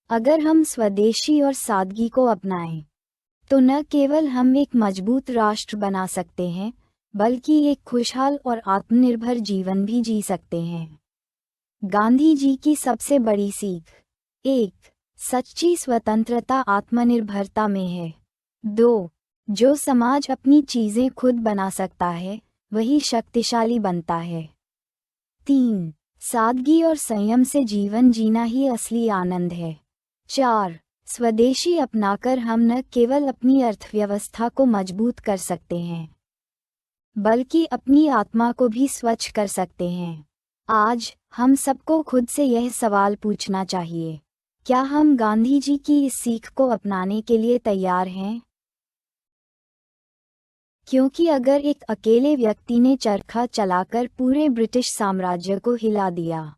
Speaker 1: अगर हम स्वदेशी और सादगी को अपनाएं, तो न केवल हम एक मजबूत राष्ट्र बना सकते हैं, बल्कि एक खुशहाल और आत्मनिर्भर जीवन भी जी सकते हैं। गांधी जी की सबसे बड़ी सीख: 1. सच्ची स्वतंत्रता आत्मनिर्भरता में है। 2. जो समाज अपनी चीजें खुद बना सकता है, वही शक्तिशाली बनता है। 3. सादगी और संयम से जीवन जीना ही असली आनंद है। 4. स्वदेशी अपनाकर हम न केवल अपनी अर्थव्यवस्था को मजबूत कर सकते हैं, बल्कि अपनी आत्मा को भी स्वच्छ कर सकते हैं। आज हम सबको खुद से यह सवाल पूछना चाहिए, क्या हम गांधी जी की इस सीख को अपनाने के लिए तैयार हैं? क्योंकि अगर एक अकेले व्यक्ति ने चरखा चलाकर पूरे ब्रिटिश साम्राज्य को हिला दिया,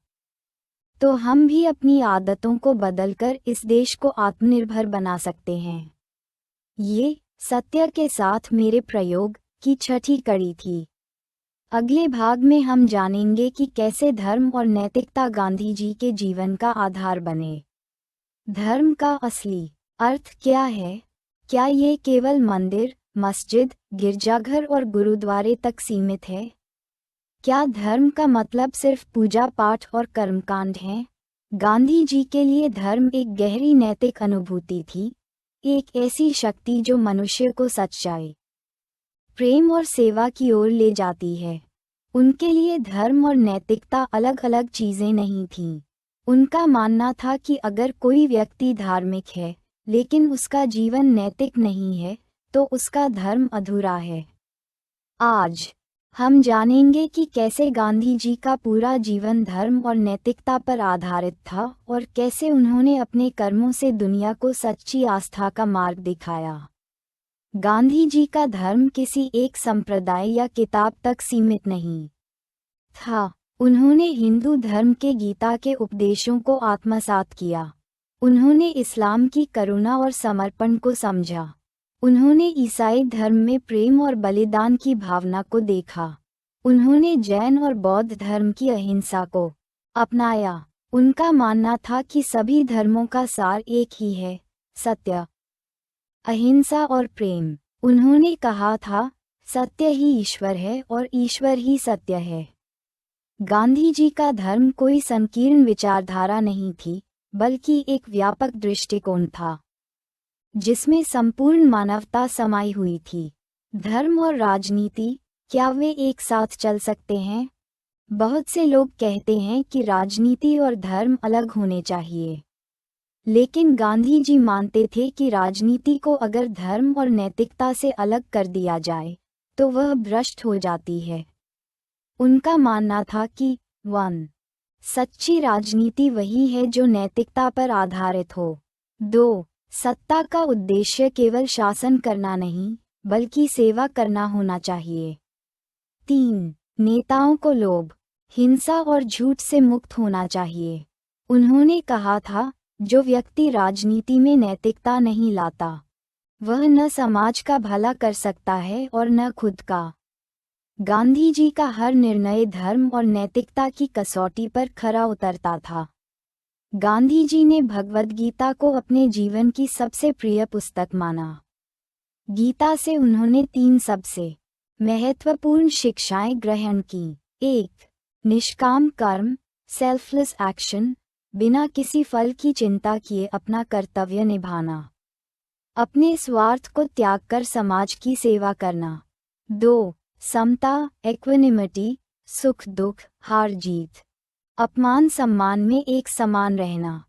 Speaker 1: तो हम भी अपनी आदतों को बदलकर इस देश को आत्मनिर्भर बना सकते हैं। ये सत्य के साथ मेरे प्रयोग की छठी कड़ी थी। अगले भाग में हम जानेंगे कि कैसे धर्म और नैतिकता गांधी जी के जीवन का आधार बने। धर्म का असली अर्थ क्या है? क्या ये केवल मंदिर, मस्जिद, गिरजाघर और गुरुद्वारे तक सीमित है? क्या धर्म का मतलब सिर्फ पूजा पाठ और कर्मकांड है? गांधी जी के लिए धर्म एक गहरी नैतिक अनुभूति थी, एक ऐसी शक्ति जो मनुष्य को सच्चाई, प्रेम और सेवा की ओर ले जाती है। उनके लिए धर्म और नैतिकता अलग अलग चीजें नहीं थीं। उनका मानना था कि अगर कोई व्यक्ति धार्मिक है लेकिन उसका जीवन नैतिक नहीं है, तो उसका धर्म अधूरा है। आज हम जानेंगे कि कैसे गांधी जी का पूरा जीवन धर्म और नैतिकता पर आधारित था और कैसे उन्होंने अपने कर्मों से दुनिया को सच्ची आस्था का मार्ग दिखाया। गांधी जी का धर्म किसी एक संप्रदाय या किताब तक सीमित नहीं था। उन्होंने हिंदू धर्म के गीता के उपदेशों को आत्मसात किया। उन्होंने इस्लाम की करुणा और समर्पण को समझा। उन्होंने ईसाई धर्म में प्रेम और बलिदान की भावना को देखा। उन्होंने जैन और बौद्ध धर्म की अहिंसा को अपनाया। उनका मानना था कि सभी धर्मों का सार एक ही है, सत्य, अहिंसा और प्रेम। उन्होंने कहा था, सत्य ही ईश्वर है और ईश्वर ही सत्य है। गांधी जी का धर्म कोई संकीर्ण विचारधारा नहीं थी, बल्कि एक व्यापक दृष्टिकोण था जिसमें संपूर्ण मानवता समाई हुई थी। धर्म और राजनीति, क्या वे एक साथ चल सकते हैं? बहुत से लोग कहते हैं कि राजनीति और धर्म अलग होने चाहिए, लेकिन गांधी जी मानते थे कि राजनीति को अगर धर्म और नैतिकता से अलग कर दिया जाए तो वह भ्रष्ट हो जाती है। उनका मानना था कि 1. सच्ची राजनीति वही है जो नैतिकता पर आधारित हो। 2. सत्ता का उद्देश्य केवल शासन करना नहीं, बल्कि सेवा करना होना चाहिए। 3. नेताओं को लोभ, हिंसा और झूठ से मुक्त होना चाहिए। उन्होंने कहा था, जो व्यक्ति राजनीति में नैतिकता नहीं लाता, वह न समाज का भला कर सकता है और न खुद का। गांधी जी का हर निर्णय धर्म और नैतिकता की कसौटी पर खरा उतरता था। गांधी जी ने भगवद गीता को अपने जीवन की सबसे प्रिय पुस्तक माना। गीता से उन्होंने 3 सबसे महत्वपूर्ण शिक्षाएं ग्रहण की। 1. निष्काम कर्म, सेल्फलेस एक्शन, बिना किसी फल की चिंता किए अपना कर्तव्य निभाना। अपने स्वार्थ को त्याग कर समाज की सेवा करना। 2. समता, इक्विनिमिटी, सुख दुख, हार जीत, अपमान सम्मान में एक समान रहना।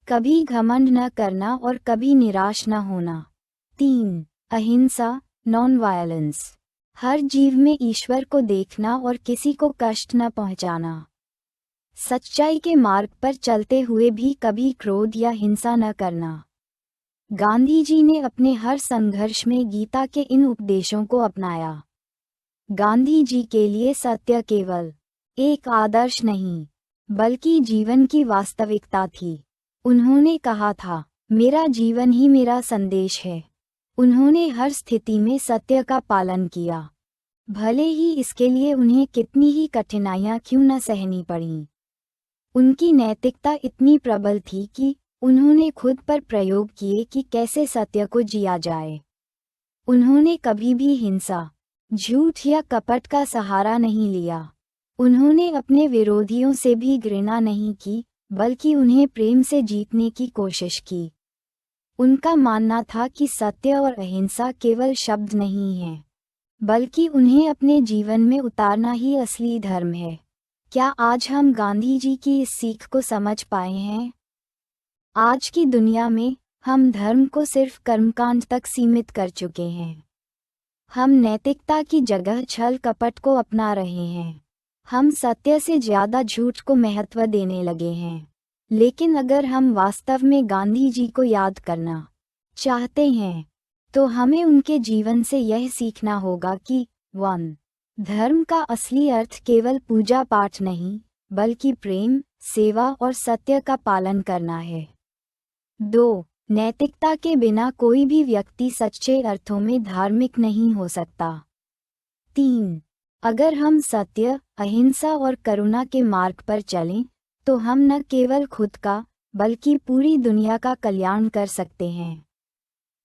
Speaker 1: कभी घमंड न करना और कभी निराश न होना। 3. अहिंसा, नॉन वायलेंस, हर जीव में ईश्वर को देखना और किसी को कष्ट न पहुंचाना। सच्चाई के मार्ग पर चलते हुए भी कभी क्रोध या हिंसा न करना। गांधी जी ने अपने हर संघर्ष में गीता के इन उपदेशों को अपनाया। गांधी जी के लिए सत्य केवल एक आदर्श नहीं, बल्कि जीवन की वास्तविकता थी। उन्होंने कहा था, मेरा जीवन ही मेरा संदेश है। उन्होंने हर स्थिति में सत्य का पालन किया, भले ही इसके लिए उन्हें कितनी ही कठिनाइयां क्यों न सहनी पड़ीं। उनकी नैतिकता इतनी प्रबल थी कि उन्होंने खुद पर प्रयोग किए कि कैसे सत्य को जिया जाए। उन्होंने कभी भी हिंसा, झूठ या कपट का सहारा नहीं लिया। उन्होंने अपने विरोधियों से भी घृणा नहीं की, बल्कि उन्हें प्रेम से जीतने की कोशिश की। उनका मानना था कि सत्य और अहिंसा केवल शब्द नहीं हैं, बल्कि उन्हें अपने जीवन में उतारना ही असली धर्म है। क्या आज हम गांधी जी की इस सीख को समझ पाए हैं? आज की दुनिया में हम धर्म को सिर्फ कर्मकांड तक सीमित कर चुके हैं। हम नैतिकता की जगह छल कपट को अपना रहे हैं। हम सत्य से ज्यादा झूठ को महत्व देने लगे हैं। लेकिन अगर हम वास्तव में गांधी जी को याद करना चाहते हैं, तो हमें उनके जीवन से यह सीखना होगा कि 1. धर्म का असली अर्थ केवल पूजा पाठ नहीं, बल्कि प्रेम, सेवा और सत्य का पालन करना है। 2. नैतिकता के बिना कोई भी व्यक्ति सच्चे अर्थों में धार्मिक नहीं हो सकता। 3. अगर हम सत्य, अहिंसा और करुणा के मार्ग पर चलें, तो हम न केवल खुद का, बल्कि पूरी दुनिया का कल्याण कर सकते हैं।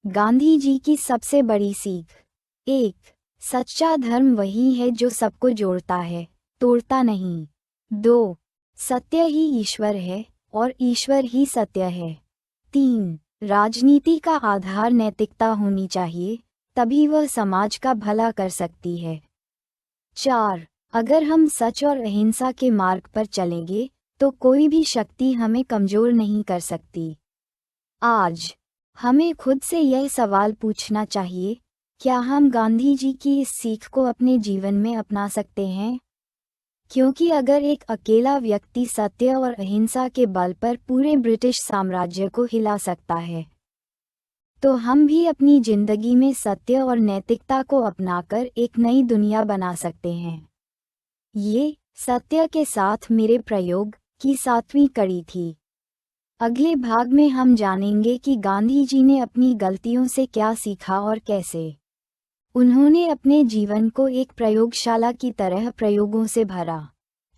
Speaker 1: गांधी जी की सबसे बड़ी सीख। 1. सच्चा धर्म वही है जो सबको जोड़ता है, तोड़ता नहीं। 2. सत्य ही ईश्वर है और ईश्वर ही सत्य है। 3. राजनीति का आधार नैतिकता होनी चाहिए, तभी वह समाज का भला कर सकती है। 4. अगर हम सच और अहिंसा के मार्ग पर चलेंगे, तो कोई भी शक्ति हमें कमजोर नहीं कर सकती। आज हमें खुद से यह सवाल पूछना चाहिए, क्या हम गांधी जी की इस सीख को अपने जीवन में अपना सकते हैं? क्योंकि अगर एक अकेला व्यक्ति सत्य और अहिंसा के बल पर पूरे ब्रिटिश साम्राज्य को हिला सकता है, तो हम भी अपनी जिंदगी में सत्य और नैतिकता को अपनाकर एक नई दुनिया बना सकते हैं। ये सत्य के साथ मेरे प्रयोग की 7वीं कड़ी थी। अगले भाग में हम जानेंगे कि गांधी जी ने अपनी गलतियों से क्या सीखा और कैसे उन्होंने अपने जीवन को एक प्रयोगशाला की तरह प्रयोगों से भरा।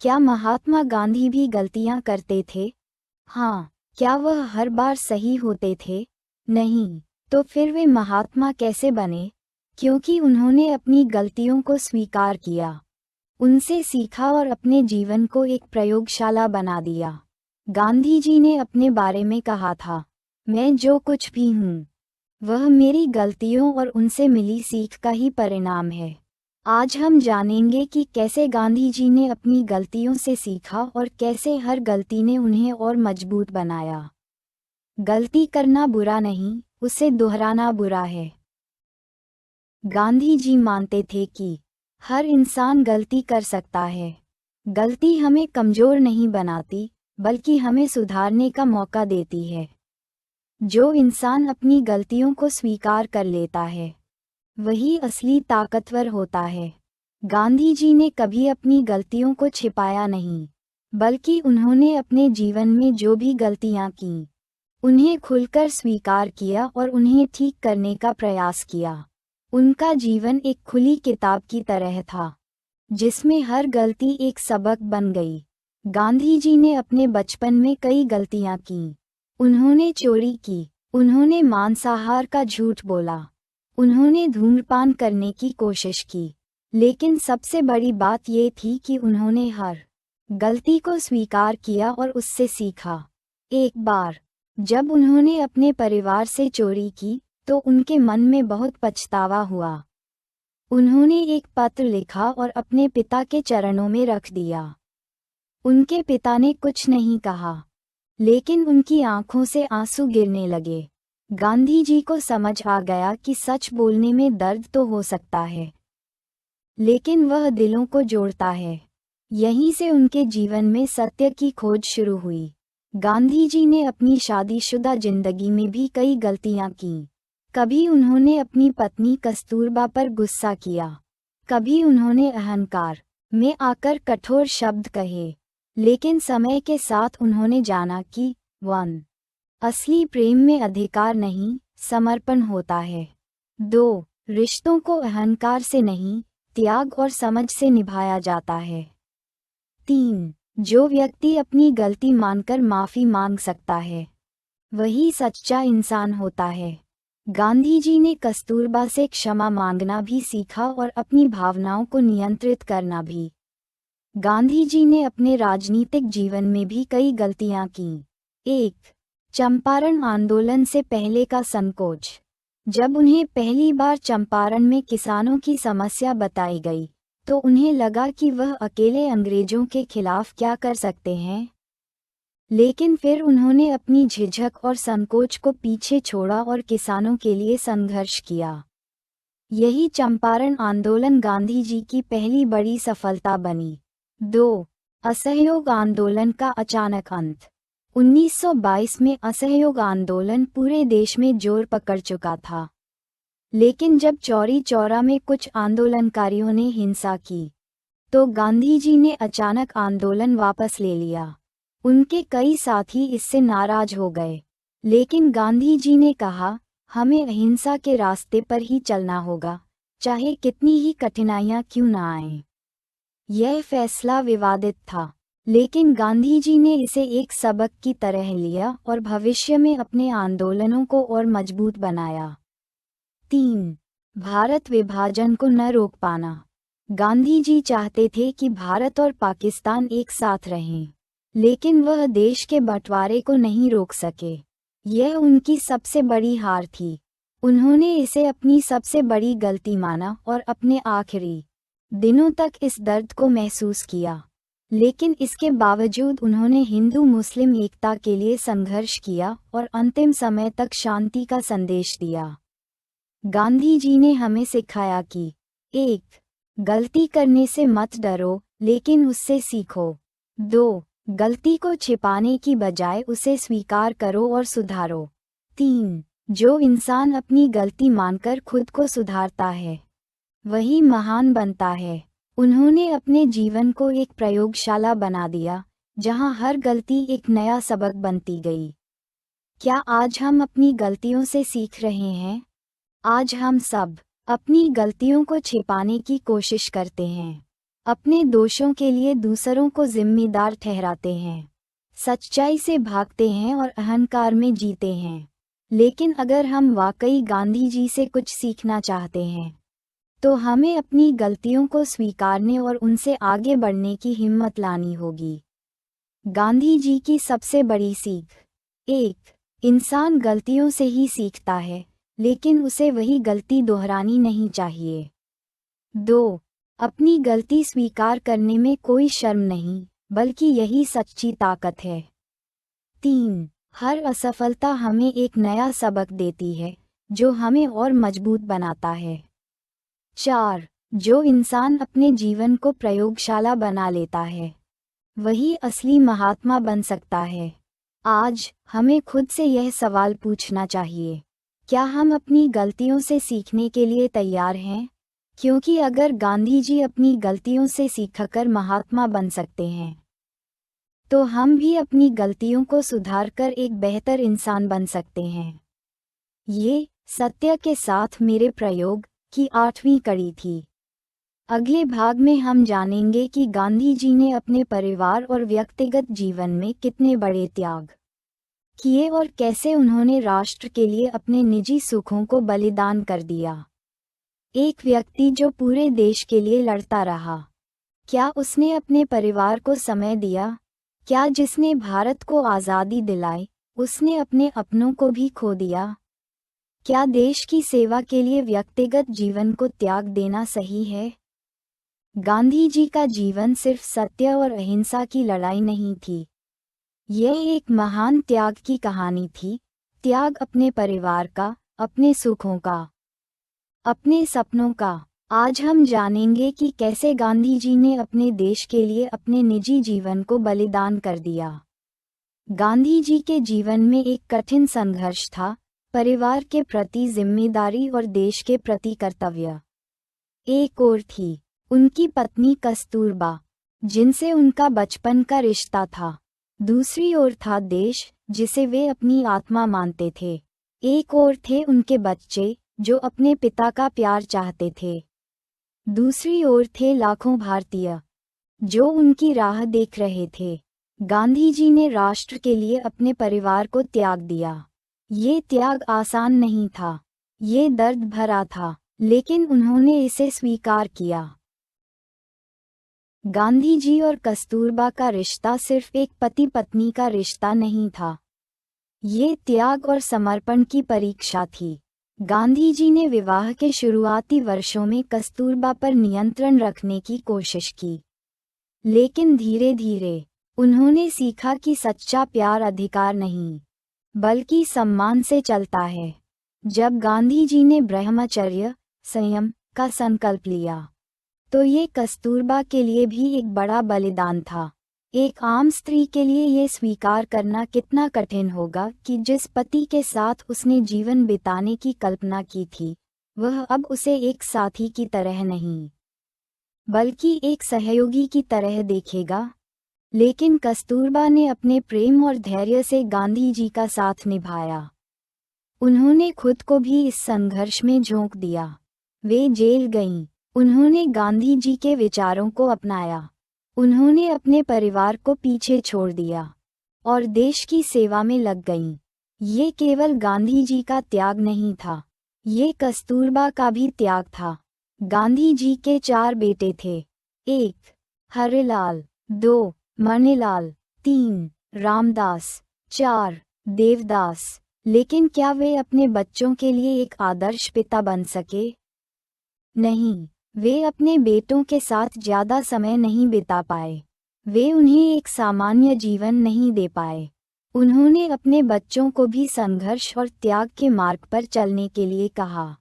Speaker 1: क्या महात्मा गांधी भी गलतियां करते थे? हाँ। क्या वह हर बार सही होते थे? नहीं। तो फिर वे महात्मा कैसे बने? क्योंकि उन्होंने अपनी गलतियों को स्वीकार किया, उनसे सीखा और अपने जीवन को एक प्रयोगशाला बना दिया। गांधी जी ने अपने बारे में कहा था, मैं जो कुछ भी हूँ, वह मेरी गलतियों और उनसे मिली सीख का ही परिणाम है। आज हम जानेंगे कि कैसे गांधी जी ने अपनी गलतियों से सीखा और कैसे हर गलती ने उन्हें और मजबूत बनाया। गलती करना बुरा नहीं, उसे दोहराना बुरा है। गांधी जी मानते थे कि हर इंसान गलती कर सकता है। गलती हमें कमजोर नहीं बनाती, बल्कि हमें सुधारने का मौका देती है। जो इंसान अपनी गलतियों को स्वीकार कर लेता है, वही असली ताकतवर होता है। गांधी जी ने कभी अपनी गलतियों को छिपाया नहीं, बल्कि उन्होंने अपने जीवन में जो भी गलतियां की, उन्हें खुलकर स्वीकार किया और उन्हें ठीक करने का प्रयास किया। उनका जीवन एक खुली किताब की तरह था। जिसमें हर गलती एक सबक बन गई। गांधी जी ने अपने बचपन में कई गलतियां की। उन्होंने चोरी की, उन्होंने मांसाहार का झूठ बोला, उन्होंने धूम्रपान करने की कोशिश की, लेकिन सबसे बड़ी बात ये थी कि उन्होंने हर गलती को स्वीकार किया और उससे सीखा। एक बार जब उन्होंने अपने परिवार से चोरी की तो उनके मन में बहुत पछतावा हुआ। उन्होंने एक पत्र लिखा और अपने पिता के चरणों में रख दिया। उनके पिता ने कुछ नहीं कहा, लेकिन उनकी आंखों से आंसू गिरने लगे। गांधी जी को समझ आ गया कि सच बोलने में दर्द तो हो सकता है, लेकिन वह दिलों को जोड़ता है। यहीं से उनके जीवन में सत्य की खोज शुरू हुई। गांधी जी ने अपनी शादीशुदा जिंदगी में भी कई गलतियां की। कभी उन्होंने अपनी पत्नी कस्तूरबा पर गुस्सा किया, कभी उन्होंने अहंकार में आकर कठोर शब्द कहे, लेकिन समय के साथ उन्होंने जाना कि असली प्रेम में अधिकार नहीं, समर्पण होता है। 2. रिश्तों को अहंकार से नहीं, त्याग और समझ से निभाया जाता है। 3. जो व्यक्ति अपनी गलती मानकर माफी मांग सकता है, वही सच्चा इंसान होता है। गांधी जी ने कस्तूरबा से क्षमा मांगना भी सीखा और अपनी भावनाओं को नियंत्रित करना भी। गांधी जी ने अपने राजनीतिक जीवन में भी कई गलतियां की। 1. चंपारण आंदोलन से पहले का संकोच। जब उन्हें पहली बार चंपारण में किसानों की समस्या बताई गई, तो उन्हें लगा कि वह अकेले अंग्रेजों के खिलाफ क्या कर सकते हैं। लेकिन फिर उन्होंने अपनी झिझक और संकोच को पीछे छोड़ा और किसानों के लिए संघर्ष किया। यही चंपारण आंदोलन गांधी जी की पहली बड़ी सफलता बनी। 2. असहयोग आंदोलन का अचानक अंत। 1922 में असहयोग आंदोलन पूरे देश में जोर पकड़ चुका था, लेकिन जब चौरी चौरा में कुछ आंदोलनकारियों ने हिंसा की, तो गांधी जी ने अचानक आंदोलन वापस ले लिया। उनके कई साथी इससे नाराज हो गए, लेकिन गांधी जी ने कहा, हमें अहिंसा के रास्ते पर ही चलना होगा, चाहे कितनी ही कठिनाइयां क्यों न आएं। यह फैसला विवादित था, लेकिन गांधी जी ने इसे एक सबक की तरह लिया और भविष्य में अपने आंदोलनों को और मजबूत बनाया। 3. भारत विभाजन को न रोक पाना। गांधी जी चाहते थे कि भारत और पाकिस्तान एक साथ रहें, लेकिन वह देश के बंटवारे को नहीं रोक सके। यह उनकी सबसे बड़ी हार थी। उन्होंने इसे अपनी सबसे बड़ी गलती माना और अपने आखिरी दिनों तक इस दर्द को महसूस किया, लेकिन इसके बावजूद उन्होंने हिंदू मुस्लिम एकता के लिए संघर्ष किया और अंतिम समय तक शांति का संदेश दिया। गांधी जी ने हमें सिखाया कि 1. गलती करने से मत डरो, लेकिन उससे सीखो। 2. गलती को छिपाने की बजाय उसे स्वीकार करो और सुधारो। 3. जो इंसान अपनी गलती मानकर खुद को सुधारता है, वही महान बनता है। उन्होंने अपने जीवन को एक प्रयोगशाला बना दिया, जहां हर गलती एक नया सबक बनती गई। क्या आज हम अपनी गलतियों से सीख रहे हैं? आज हम सब अपनी गलतियों को छिपाने की कोशिश करते हैं, अपने दोषों के लिए दूसरों को जिम्मेदार ठहराते हैं, सच्चाई से भागते हैं और अहंकार में जीते हैं। लेकिन अगर हम वाकई गांधी जी से कुछ सीखना चाहते हैं, तो हमें अपनी गलतियों को स्वीकारने और उनसे आगे बढ़ने की हिम्मत लानी होगी। गांधी जी की सबसे बड़ी सीख। 1. इंसान गलतियों से ही सीखता है, लेकिन उसे वही गलती दोहरानी नहीं चाहिए। 2. अपनी गलती स्वीकार करने में कोई शर्म नहीं, बल्कि यही सच्ची ताकत है। 3. हर असफलता हमें एक नया सबक देती है, जो हमें और मजबूत बनाता है। 4. जो इंसान अपने जीवन को प्रयोगशाला बना लेता है, वही असली महात्मा बन सकता है। आज हमें खुद से यह सवाल पूछना चाहिए, क्या हम अपनी गलतियों से सीखने के लिए तैयार हैं? क्योंकि अगर गांधी जी अपनी गलतियों से सीखकर महात्मा बन सकते हैं, तो हम भी अपनी गलतियों को सुधारकर एक बेहतर इंसान बन सकते हैं। ये सत्य के साथ मेरे प्रयोग की 8वीं कड़ी थी। अगले भाग में हम जानेंगे कि गांधी जी ने अपने परिवार और व्यक्तिगत जीवन में कितने बड़े त्याग किए और कैसे उन्होंने राष्ट्र के लिए अपने निजी सुखों को बलिदान कर दिया। एक व्यक्ति जो पूरे देश के लिए लड़ता रहा, क्या उसने अपने परिवार को समय दिया? क्या जिसने भारत को आज़ादी दिलाई, उसने अपने अपनों को भी खो दिया? क्या देश की सेवा के लिए व्यक्तिगत जीवन को त्याग देना सही है? गांधी जी का जीवन सिर्फ सत्य और अहिंसा की लड़ाई नहीं थी। यह एक महान त्याग की कहानी थी। त्याग अपने परिवार का, अपने सुखों का, अपने सपनों का। आज हम जानेंगे कि कैसे गांधी जी ने अपने देश के लिए अपने निजी जीवन को बलिदान कर दिया। गांधी जी के जीवन में एक कठिन संघर्ष था, परिवार के प्रति जिम्मेदारी और देश के प्रति कर्तव्य। एक ओर थी उनकी पत्नी कस्तूरबा, जिनसे उनका बचपन का रिश्ता था। दूसरी ओर था देश, जिसे वे अपनी आत्मा मानते थे। एक ओर थे उनके बच्चे, जो अपने पिता का प्यार चाहते थे। दूसरी ओर थे लाखों भारतीय, जो उनकी राह देख रहे थे। गांधी जी ने राष्ट्र के लिए अपने परिवार को त्याग दिया। ये त्याग आसान नहीं था, ये दर्द भरा था, लेकिन उन्होंने इसे स्वीकार किया। गांधी जी और कस्तूरबा का रिश्ता सिर्फ एक पति पत्नी का रिश्ता नहीं था, ये त्याग और समर्पण की परीक्षा थी। गांधी जी ने विवाह के शुरुआती वर्षों में कस्तूरबा पर नियंत्रण रखने की कोशिश की, लेकिन धीरे धीरे उन्होंने सीखा कि सच्चा प्यार अधिकार नहीं, बल्कि सम्मान से चलता है। जब गांधी जी ने ब्रह्मचर्य, संयम का संकल्प लिया, तो ये कस्तूरबा के लिए भी एक बड़ा बलिदान था। एक आम स्त्री के लिए ये स्वीकार करना कितना कठिन होगा कि जिस पति के साथ उसने जीवन बिताने की कल्पना की थी, वह अब उसे एक साथी की तरह नहीं, बल्कि एक सहयोगी की तरह देखेगा। लेकिन कस्तूरबा ने अपने प्रेम और धैर्य से गांधी जी का साथ निभाया। उन्होंने खुद को भी इस संघर्ष में झोंक दिया। वे जेल गईं। उन्होंने गांधी जी के विचारों को अपनाया। उन्होंने अपने परिवार को पीछे छोड़ दिया और देश की सेवा में लग गईं। ये केवल गांधी जी का त्याग नहीं था, ये कस्तूरबा का भी त्याग था। गांधी जी के 4 बेटे थे। 1 हरिलाल, 2 मणिलाल, 3 रामदास, 4 देवदास। लेकिन क्या वे अपने बच्चों के लिए एक आदर्श पिता बन सके? नहीं, वे अपने बेटों के साथ ज्यादा समय नहीं बिता पाए। वे उन्हें एक सामान्य जीवन नहीं दे पाए। उन्होंने अपने बच्चों को भी संघर्ष और त्याग के मार्ग पर चलने के लिए कहा।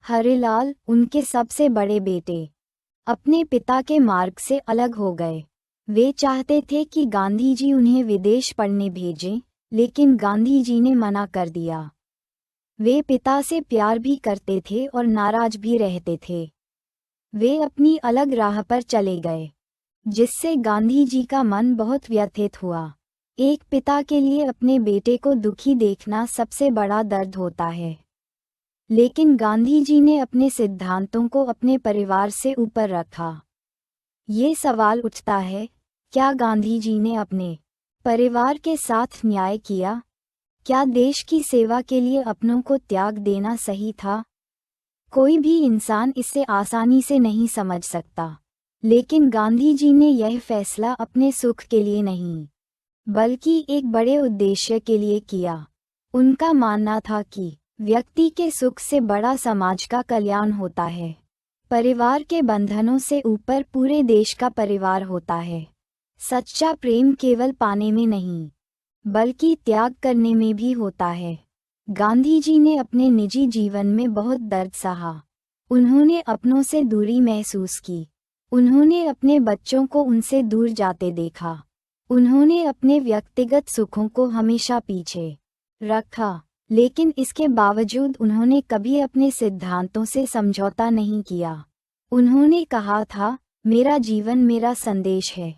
Speaker 1: हरिलाल, उनके सबसे बड़े बेटे, अपने पिता के मार्ग से अलग हो गए। वे चाहते थे कि गांधी जी उन्हें विदेश पढ़ने भेजें, लेकिन गांधी जी ने मना कर दिया। वे पिता से प्यार भी करते थे और नाराज भी रहते थे। वे अपनी अलग राह पर चले गए, जिससे गांधी जी का मन बहुत व्यथित हुआ। एक पिता के लिए अपने बेटे को दुखी देखना सबसे बड़ा दर्द होता है। लेकिन गांधी जी ने अपने सिद्धांतों को अपने परिवार से ऊपर रखा। ये सवाल उठता है, क्या गांधी जी ने अपने परिवार के साथ न्याय किया? क्या देश की सेवा के लिए अपनों को त्याग देना सही था? कोई भी इंसान इसे आसानी से नहीं समझ सकता, लेकिन गांधी जी ने यह फैसला अपने सुख के लिए नहीं, बल्कि एक बड़े उद्देश्य के लिए किया। उनका मानना था कि व्यक्ति के सुख से बड़ा समाज का कल्याण होता है। परिवार के बंधनों से ऊपर पूरे देश का परिवार होता है। सच्चा प्रेम केवल पाने में नहीं, बल्कि त्याग करने में भी होता है। गांधी जी ने अपने निजी जीवन में बहुत दर्द सहा। उन्होंने अपनों से दूरी महसूस की। उन्होंने अपने बच्चों को उनसे दूर जाते देखा। उन्होंने अपने व्यक्तिगत सुखों को हमेशा पीछे रखा, लेकिन इसके बावजूद उन्होंने कभी अपने सिद्धांतों से समझौता नहीं किया। उन्होंने कहा था, मेरा जीवन मेरा संदेश है।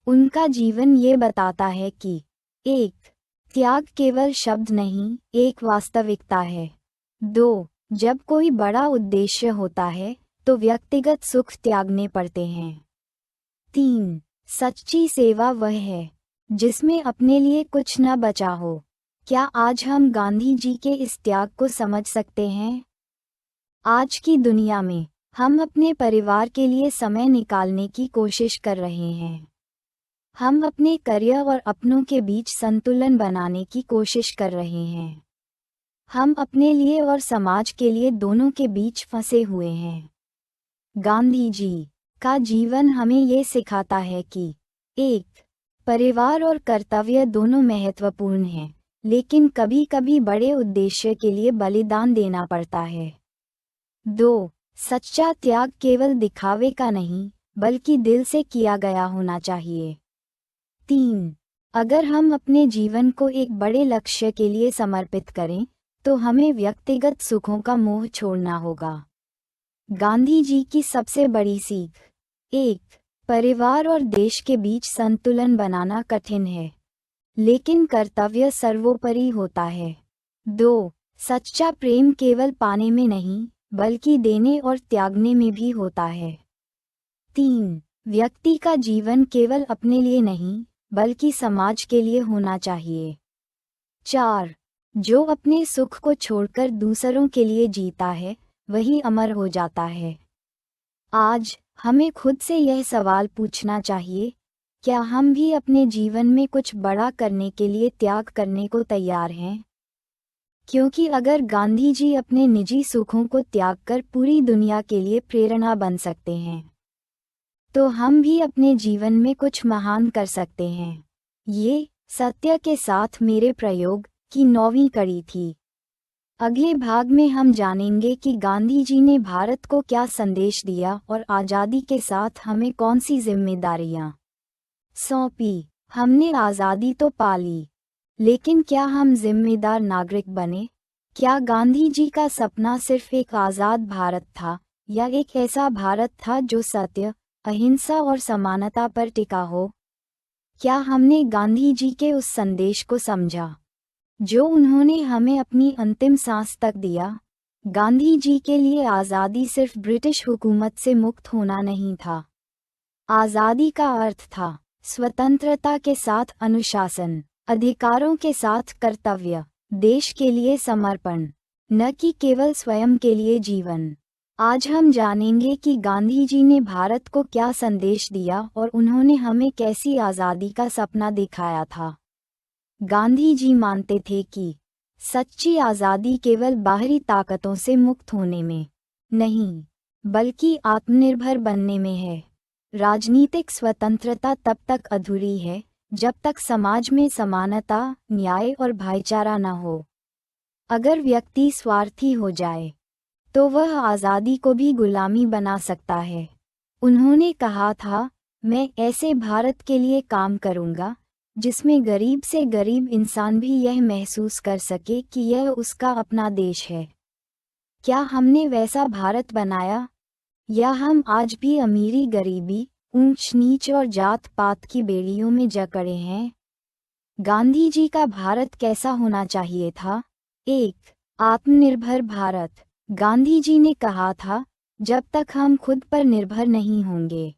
Speaker 1: उनका जीवन ये बताता है कि 1 त्याग केवल शब्द नहीं, एक वास्तविकता है। 2 जब कोई बड़ा उद्देश्य होता है, तो व्यक्तिगत सुख त्यागने पड़ते हैं। 3. सच्ची सेवा वह है जिसमें अपने लिए कुछ न बचा हो। क्या आज हम गांधी जी के इस त्याग को समझ सकते हैं? आज की दुनिया में हम अपने परिवार के लिए समय निकालने की कोशिश कर रहे हैं। हम अपने करियर और अपनों के बीच संतुलन बनाने की कोशिश कर रहे हैं। हम अपने लिए और समाज के लिए दोनों के बीच फंसे हुए हैं। गांधी जी का जीवन हमें ये सिखाता है कि 1. परिवार और कर्तव्य दोनों महत्वपूर्ण हैं, लेकिन कभी कभी बड़े उद्देश्य के लिए बलिदान देना पड़ता है। 2. सच्चा त्याग केवल दिखावे का नहीं, बल्कि दिल से किया गया होना चाहिए। 3. अगर हम अपने जीवन को एक बड़े लक्ष्य के लिए समर्पित करें, तो हमें व्यक्तिगत सुखों का मोह छोड़ना होगा। गांधी जी की सबसे बड़ी सीख। 1. परिवार और देश के बीच संतुलन बनाना कठिन है, लेकिन कर्तव्य सर्वोपरि होता है। 2. सच्चा प्रेम केवल पाने में नहीं, बल्कि देने और त्यागने में भी होता है। 3. व्यक्ति का जीवन केवल अपने लिए नहीं, बल्कि समाज के लिए होना चाहिए। 4. जो अपने सुख को छोड़कर दूसरों के लिए जीता है, वही अमर हो जाता है। आज हमें खुद से यह सवाल पूछना चाहिए, क्या हम भी अपने जीवन में कुछ बड़ा करने के लिए त्याग करने को तैयार हैं? क्योंकि अगर गांधी जी अपने निजी सुखों को त्याग कर पूरी दुनिया के लिए प्रेरणा बन सकते हैं, तो हम भी अपने जीवन में कुछ महान कर सकते हैं। ये सत्य के साथ मेरे प्रयोग की 9वीं कड़ी थी। अगले भाग में हम जानेंगे कि गांधी जी ने भारत को क्या संदेश दिया और आज़ादी के साथ हमें कौन सी जिम्मेदारियां सौंपी। हमने आज़ादी तो पा ली, लेकिन क्या हम जिम्मेदार नागरिक बने? क्या गांधी जी का सपना सिर्फ एक आज़ाद भारत था, या एक ऐसा भारत था जो सत्य, अहिंसा और समानता पर टिका हो? क्या हमने गांधी जी के उस संदेश को समझा जो उन्होंने हमें अपनी अंतिम सांस तक दिया? गांधी जी के लिए आज़ादी सिर्फ ब्रिटिश हुकूमत से मुक्त होना नहीं था। आज़ादी का अर्थ था स्वतंत्रता के साथ अनुशासन, अधिकारों के साथ कर्तव्य, देश के लिए समर्पण, न कि केवल स्वयं के लिए जीवन। आज हम जानेंगे कि गांधी जी ने भारत को क्या संदेश दिया और उन्होंने हमें कैसी आज़ादी का सपना दिखाया था। गांधी जी मानते थे कि सच्ची आज़ादी केवल बाहरी ताकतों से मुक्त होने में नहीं, बल्कि आत्मनिर्भर बनने में है। राजनीतिक स्वतंत्रता तब तक अधूरी है जब तक समाज में समानता, न्याय और भाईचारा न हो। अगर व्यक्ति स्वार्थी हो जाए, तो वह आज़ादी को भी गुलामी बना सकता है। उन्होंने कहा था, मैं ऐसे भारत के लिए काम करूंगा जिसमें गरीब से गरीब इंसान भी यह महसूस कर सके कि यह उसका अपना देश है। क्या हमने वैसा भारत बनाया, या हम आज भी अमीरी गरीबी, ऊंच नीच और जात पात की बेड़ियों में जकड़े हैं? गांधी जी का भारत कैसा होना चाहिए था? 1. आत्मनिर्भर भारत। गांधी जी ने कहा था, जब तक हम खुद पर निर्भर नहीं होंगे,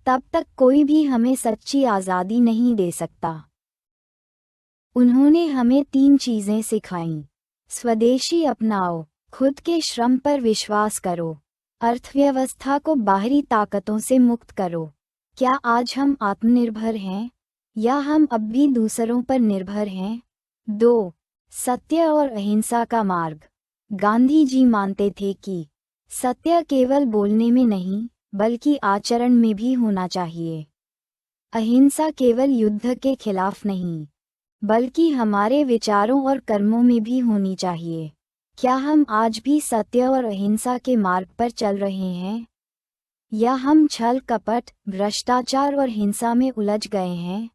Speaker 1: तब तक कोई भी हमें सच्ची आज़ादी नहीं दे सकता। उन्होंने हमें 3 चीज़ें सिखाईं। स्वदेशी अपनाओ, खुद के श्रम पर विश्वास करो, अर्थव्यवस्था को बाहरी ताकतों से मुक्त करो। क्या आज हम आत्मनिर्भर हैं, या हम अब भी दूसरों पर निर्भर हैं? 2. सत्य और अहिंसा का मार्ग। गांधी जी मानते थे कि सत्य केवल बोलने में नहीं, बल्कि आचरण में भी होना चाहिए। अहिंसा केवल युद्ध के खिलाफ नहीं, बल्कि हमारे विचारों और कर्मों में भी होनी चाहिए। क्या हम आज भी सत्य और अहिंसा के मार्ग पर चल रहे हैं, या हम छल कपट, भ्रष्टाचार और हिंसा में उलझ गए हैं?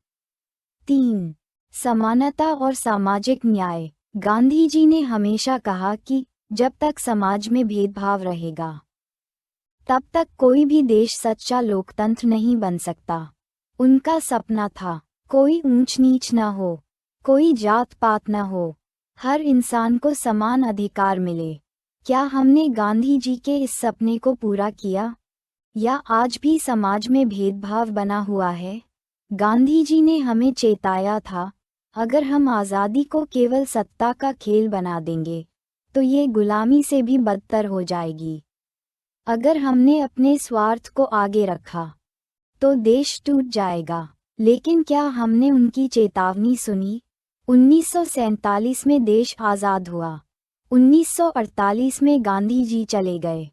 Speaker 1: 3. समानता और सामाजिक न्याय। गांधी जी ने हमेशा कहा कि जब तक समाज में भेदभाव रहेगा, तब तक कोई भी देश सच्चा लोकतंत्र नहीं बन सकता। उनका सपना था, कोई ऊंच नीच न हो, कोई जात पात न हो, हर इंसान को समान अधिकार मिले। क्या हमने गांधी जी के इस सपने को पूरा किया, या आज भी समाज में भेदभाव बना हुआ है? गांधी जी ने हमें चेताया था, अगर हम आज़ादी को केवल सत्ता का खेल बना देंगे तो ये गुलामी से भी बदतर हो जाएगी। अगर हमने अपने स्वार्थ को आगे रखा तो देश टूट जाएगा। लेकिन क्या हमने उनकी चेतावनी सुनी? 1947 में देश आज़ाद हुआ। 1948 में गांधी जी चले गए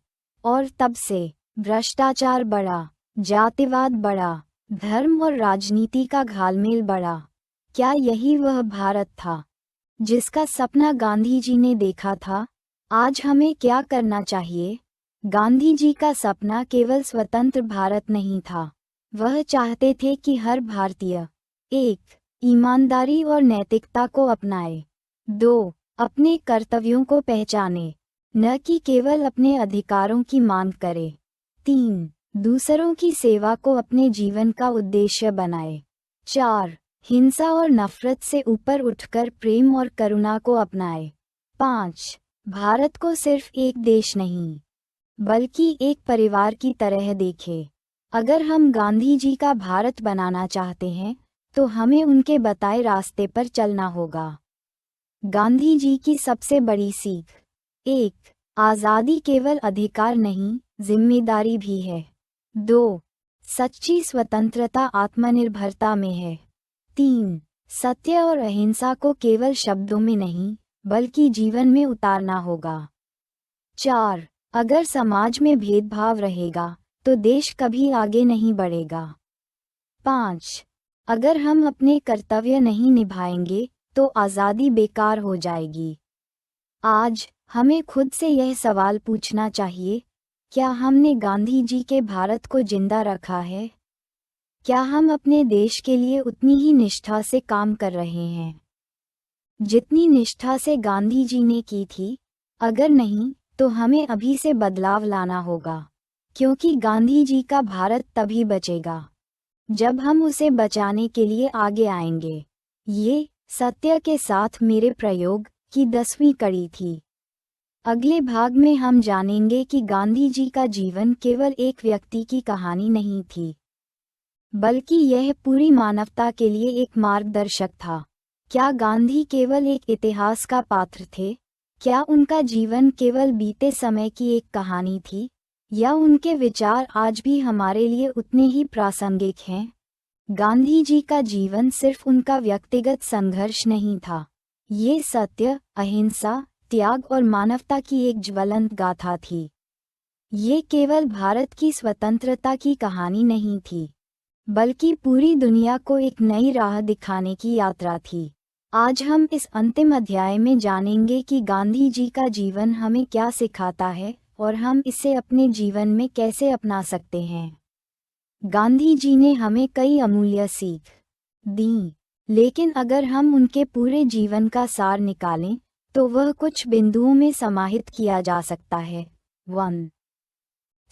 Speaker 1: और तब से भ्रष्टाचार बढ़ा, जातिवाद बढ़ा, धर्म और राजनीति का घालमेल बढ़ा। क्या यही वह भारत था जिसका सपना गांधी जी ने देखा था? आज हमें क्या करना चाहिए? गांधी जी का सपना केवल स्वतंत्र भारत नहीं था। वह चाहते थे कि हर भारतीय 1. ईमानदारी और नैतिकता को अपनाए। 2. अपने कर्तव्यों को पहचाने, न कि केवल अपने अधिकारों की मांग करे। 3. दूसरों की सेवा को अपने जीवन का उद्देश्य बनाए। 4. हिंसा और नफरत से ऊपर उठकर प्रेम और करुणा को अपनाए। 5. भारत को सिर्फ एक देश नहीं बल्कि एक परिवार की तरह देखे। अगर हम गांधी जी का भारत बनाना चाहते हैं तो हमें उनके बताए रास्ते पर चलना होगा। गांधी जी की सबसे बड़ी सीख: 1. आज़ादी केवल अधिकार नहीं, जिम्मेदारी भी है। 2. सच्ची स्वतंत्रता आत्मनिर्भरता में है। 3. सत्य और अहिंसा को केवल शब्दों में नहीं बल्कि जीवन में उतारना होगा। 4. अगर समाज में भेदभाव रहेगा तो देश कभी आगे नहीं बढ़ेगा। 5. अगर हम अपने कर्तव्य नहीं निभाएंगे तो आज़ादी बेकार हो जाएगी। आज हमें खुद से यह सवाल पूछना चाहिए, क्या हमने गांधी जी के भारत को जिंदा रखा है? क्या हम अपने देश के लिए उतनी ही निष्ठा से काम कर रहे हैं जितनी निष्ठा से गांधी जी ने की थी? अगर नहीं तो हमें अभी से बदलाव लाना होगा, क्योंकि गांधी जी का भारत तभी बचेगा जब हम उसे बचाने के लिए आगे आएंगे। ये सत्य के साथ मेरे प्रयोग की 10वीं कड़ी थी। अगले भाग में हम जानेंगे कि गांधी जी का जीवन केवल एक व्यक्ति की कहानी नहीं थी, बल्कि यह पूरी मानवता के लिए एक मार्गदर्शक था। क्या गांधी केवल एक इतिहास का पात्र थे? क्या उनका जीवन केवल बीते समय की एक कहानी थी, या उनके विचार आज भी हमारे लिए उतने ही प्रासंगिक हैं? गांधी जी का जीवन सिर्फ उनका व्यक्तिगत संघर्ष नहीं था, ये सत्य, अहिंसा, त्याग और मानवता की एक ज्वलंत गाथा थी। ये केवल भारत की स्वतंत्रता की कहानी नहीं थी, बल्कि पूरी दुनिया को एक नई राह दिखाने की यात्रा थी। आज हम इस अंतिम अध्याय में जानेंगे कि गांधी जी का जीवन हमें क्या सिखाता है और हम इसे अपने जीवन में कैसे अपना सकते हैं। गांधी जी ने हमें कई अमूल्य सीख दी, लेकिन अगर हम उनके पूरे जीवन का सार निकालें तो वह कुछ बिंदुओं में समाहित किया जा सकता है। 1.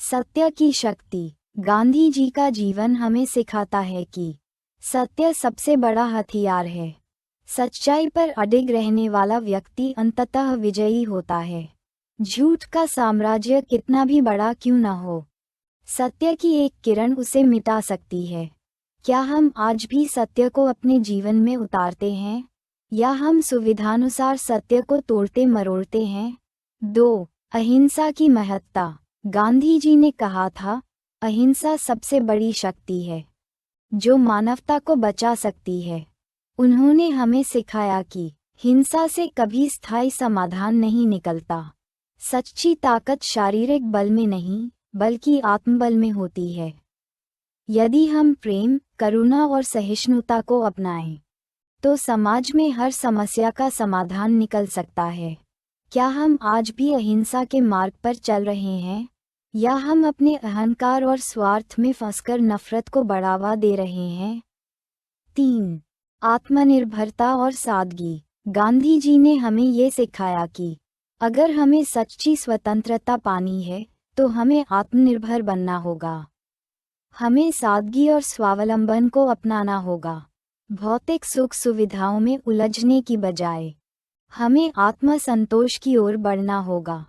Speaker 1: सत्य की शक्ति। गांधी जी का जीवन हमें सिखाता है कि सत्य सबसे बड़ा हथियार है। सच्चाई पर अडिग रहने वाला व्यक्ति अंततः विजयी होता है, झूठ का साम्राज्य कितना भी बड़ा क्यों न हो। सत्य की एक किरण उसे मिटा सकती है। क्या हम आज भी सत्य को अपने जीवन में उतारते हैं, या हम सुविधानुसार सत्य को तोड़ते मरोड़ते हैं? 2. अहिंसा की महत्ता। गांधी जी ने कहा था, अहिंसा सबसे बड़ी शक्ति है जो मानवता को बचा सकती है। उन्होंने हमें सिखाया कि हिंसा से कभी स्थायी समाधान नहीं निकलता। सच्ची ताकत शारीरिक बल में नहीं बल्कि आत्मबल में होती है। यदि हम प्रेम, करुणा और सहिष्णुता को अपनाएं तो समाज में हर समस्या का समाधान निकल सकता है। क्या हम आज भी अहिंसा के मार्ग पर चल रहे हैं, या हम अपने अहंकार और स्वार्थ में फंसकर नफरत को बढ़ावा दे रहे हैं? 3. आत्मनिर्भरता और सादगी। गांधी जी ने हमें ये सिखाया कि अगर हमें सच्ची स्वतंत्रता पानी है तो हमें आत्मनिर्भर बनना होगा। हमें सादगी और स्वावलंबन को अपनाना होगा। भौतिक सुख सुविधाओं में उलझने की बजाय हमें आत्मसंतोष की ओर बढ़ना होगा।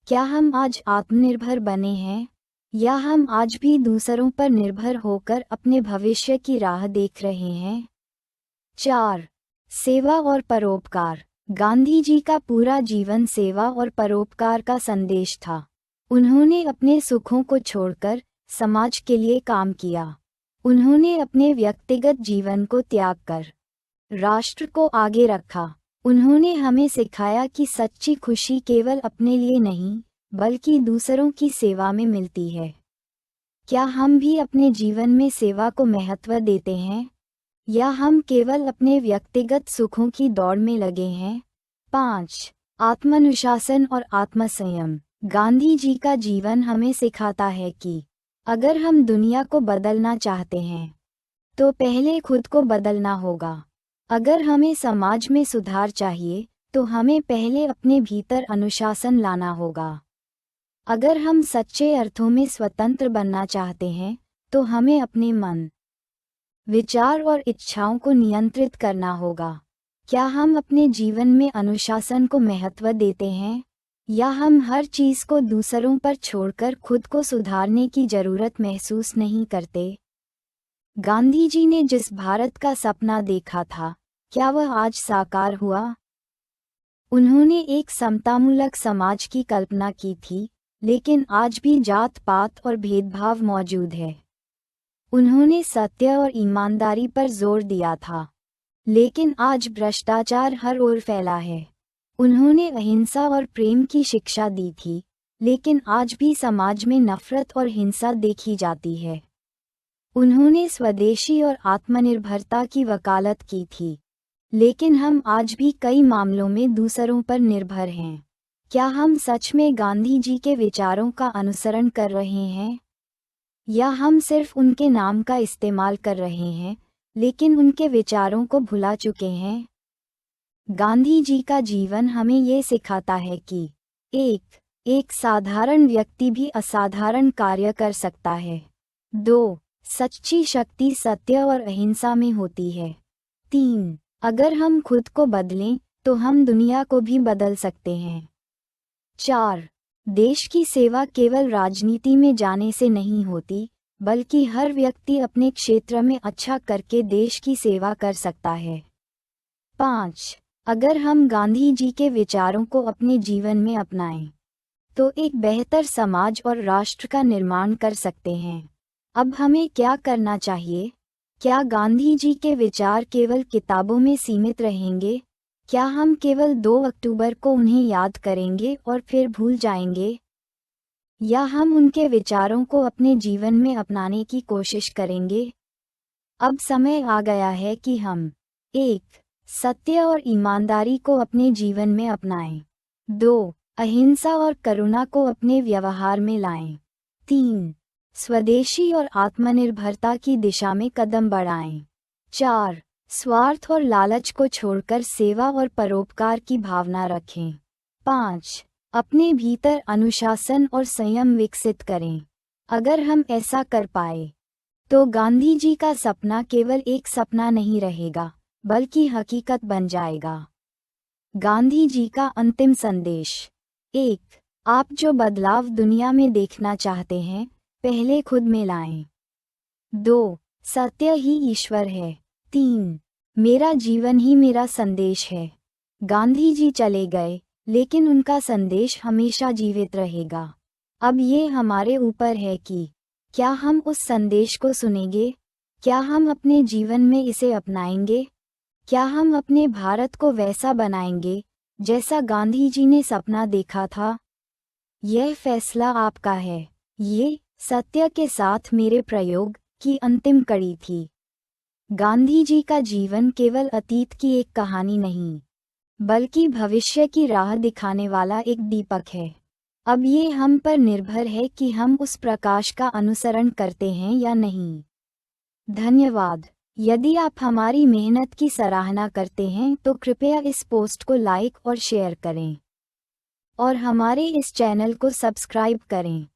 Speaker 1: क्या हम आज आत्मनिर्भर बने हैं, या हम आज भी दूसरों पर निर्भर होकर अपने भविष्य की राह देख रहे हैं? 4. सेवा और परोपकार। गांधी जी का पूरा जीवन सेवा और परोपकार का संदेश था। उन्होंने अपने सुखों को छोड़कर समाज के लिए काम किया। उन्होंने अपने व्यक्तिगत जीवन को त्याग कर राष्ट्र को आगे रखा। उन्होंने हमें सिखाया कि सच्ची खुशी केवल अपने लिए नहीं, बल्कि दूसरों की सेवा में मिलती है। क्या हम भी अपने जीवन में सेवा को महत्व देते हैं, या हम केवल अपने व्यक्तिगत सुखों की दौड़ में लगे हैं? 5. आत्मानुशासन और आत्मसंयम। गांधी जी का जीवन हमें सिखाता है कि अगर हम दुनिया को बदलना चाहते हैं, तो पहले खुद को बदलना होगा। अगर हमें समाज में सुधार चाहिए, तो हमें पहले अपने भीतर अनुशासन लाना होगा। अगर हम सच्चे अर्थों में स्वतंत्र बनना चाहते हैं, तो हमें अपने मन, विचार और इच्छाओं को नियंत्रित करना होगा। क्या हम अपने जीवन में अनुशासन को महत्व देते हैं, या हम हर चीज को दूसरों पर छोड़कर खुद को सुधारने की जरूरत महसूस नहीं करते? गांधी जी ने जिस भारत का सपना देखा था, क्या वह आज साकार हुआ? उन्होंने एक समतामूलक समाज की कल्पना की थी, लेकिन आज भी जात पात और भेदभाव मौजूद है। उन्होंने सत्य और ईमानदारी पर जोर दिया था, लेकिन आज भ्रष्टाचार हर ओर फैला है। उन्होंने अहिंसा और प्रेम की शिक्षा दी थी, लेकिन आज भी समाज में नफरत और हिंसा देखी जाती है। उन्होंने स्वदेशी और आत्मनिर्भरता की वकालत की थी, लेकिन हम आज भी कई मामलों में दूसरों पर निर्भर हैं। क्या हम सच में गांधी जी के विचारों का अनुसरण कर रहे हैं, या हम सिर्फ उनके नाम का इस्तेमाल कर रहे हैं, लेकिन उनके विचारों को भुला चुके हैं? गांधी जी का जीवन हमें ये सिखाता है कि एक साधारण व्यक्ति भी असाधारण कार्य कर सकता है। 2. सच्ची शक्ति सत्य और अहिंसा में होती है। 3. अगर हम खुद को बदलें, तो हम दुनिया को भी बदल सकते हैं। 4. देश की सेवा केवल राजनीति में जाने से नहीं होती, बल्कि हर व्यक्ति अपने क्षेत्र में अच्छा करके देश की सेवा कर सकता है। 5. अगर हम गांधी जी के विचारों को अपने जीवन में अपनाएं, तो एक बेहतर समाज और राष्ट्र का निर्माण कर सकते हैं। अब हमें क्या करना चाहिए? क्या गांधी जी के विचार केवल किताबों में सीमित रहेंगे? क्या हम केवल 2 अक्टूबर को उन्हें याद करेंगे और फिर भूल जाएंगे? या हम उनके विचारों को अपने जीवन में अपनाने की कोशिश करेंगे? अब समय आ गया है कि हम 1. सत्य और ईमानदारी को अपने जीवन में अपनाएं। 2. अहिंसा और करुणा को अपने व्यवहार में लाएं। 3. स्वदेशी और आत्मनिर्भरता की दिशा में कदम बढ़ाएं। 4. स्वार्थ और लालच को छोड़कर सेवा और परोपकार की भावना रखें। 5. अपने भीतर अनुशासन और संयम विकसित करें। अगर हम ऐसा कर पाए, तो गांधी जी का सपना केवल एक सपना नहीं रहेगा, बल्कि हकीकत बन जाएगा। गांधी जी का अंतिम संदेश। 1. आप जो बदलाव दुनिया में देखना चाहते हैं, पहले खुद में लाएं। 2. सत्य ही ईश्वर है। 3. मेरा जीवन ही मेरा संदेश है। गांधी जी चले गए, लेकिन उनका संदेश हमेशा जीवित रहेगा। अब ये हमारे ऊपर है कि क्या हम उस संदेश को सुनेंगे? क्या हम अपने जीवन में इसे अपनाएंगे? क्या हम अपने भारत को वैसा बनाएंगे, जैसा गांधी जी ने सपना देखा था? यह फैसला आपका है। ये सत्य के साथ मेरे प्रयोग की अंतिम कड़ी थी। गांधी जी का जीवन केवल अतीत की एक कहानी नहीं, बल्कि भविष्य की राह दिखाने वाला एक दीपक है। अब ये हम पर निर्भर है कि हम उस प्रकाश का अनुसरण करते हैं या नहीं। धन्यवाद। यदि आप हमारी मेहनत की सराहना करते हैं, तो कृपया इस पोस्ट को लाइक और शेयर करें, और हमारे इस चैनल को सब्सक्राइब करें।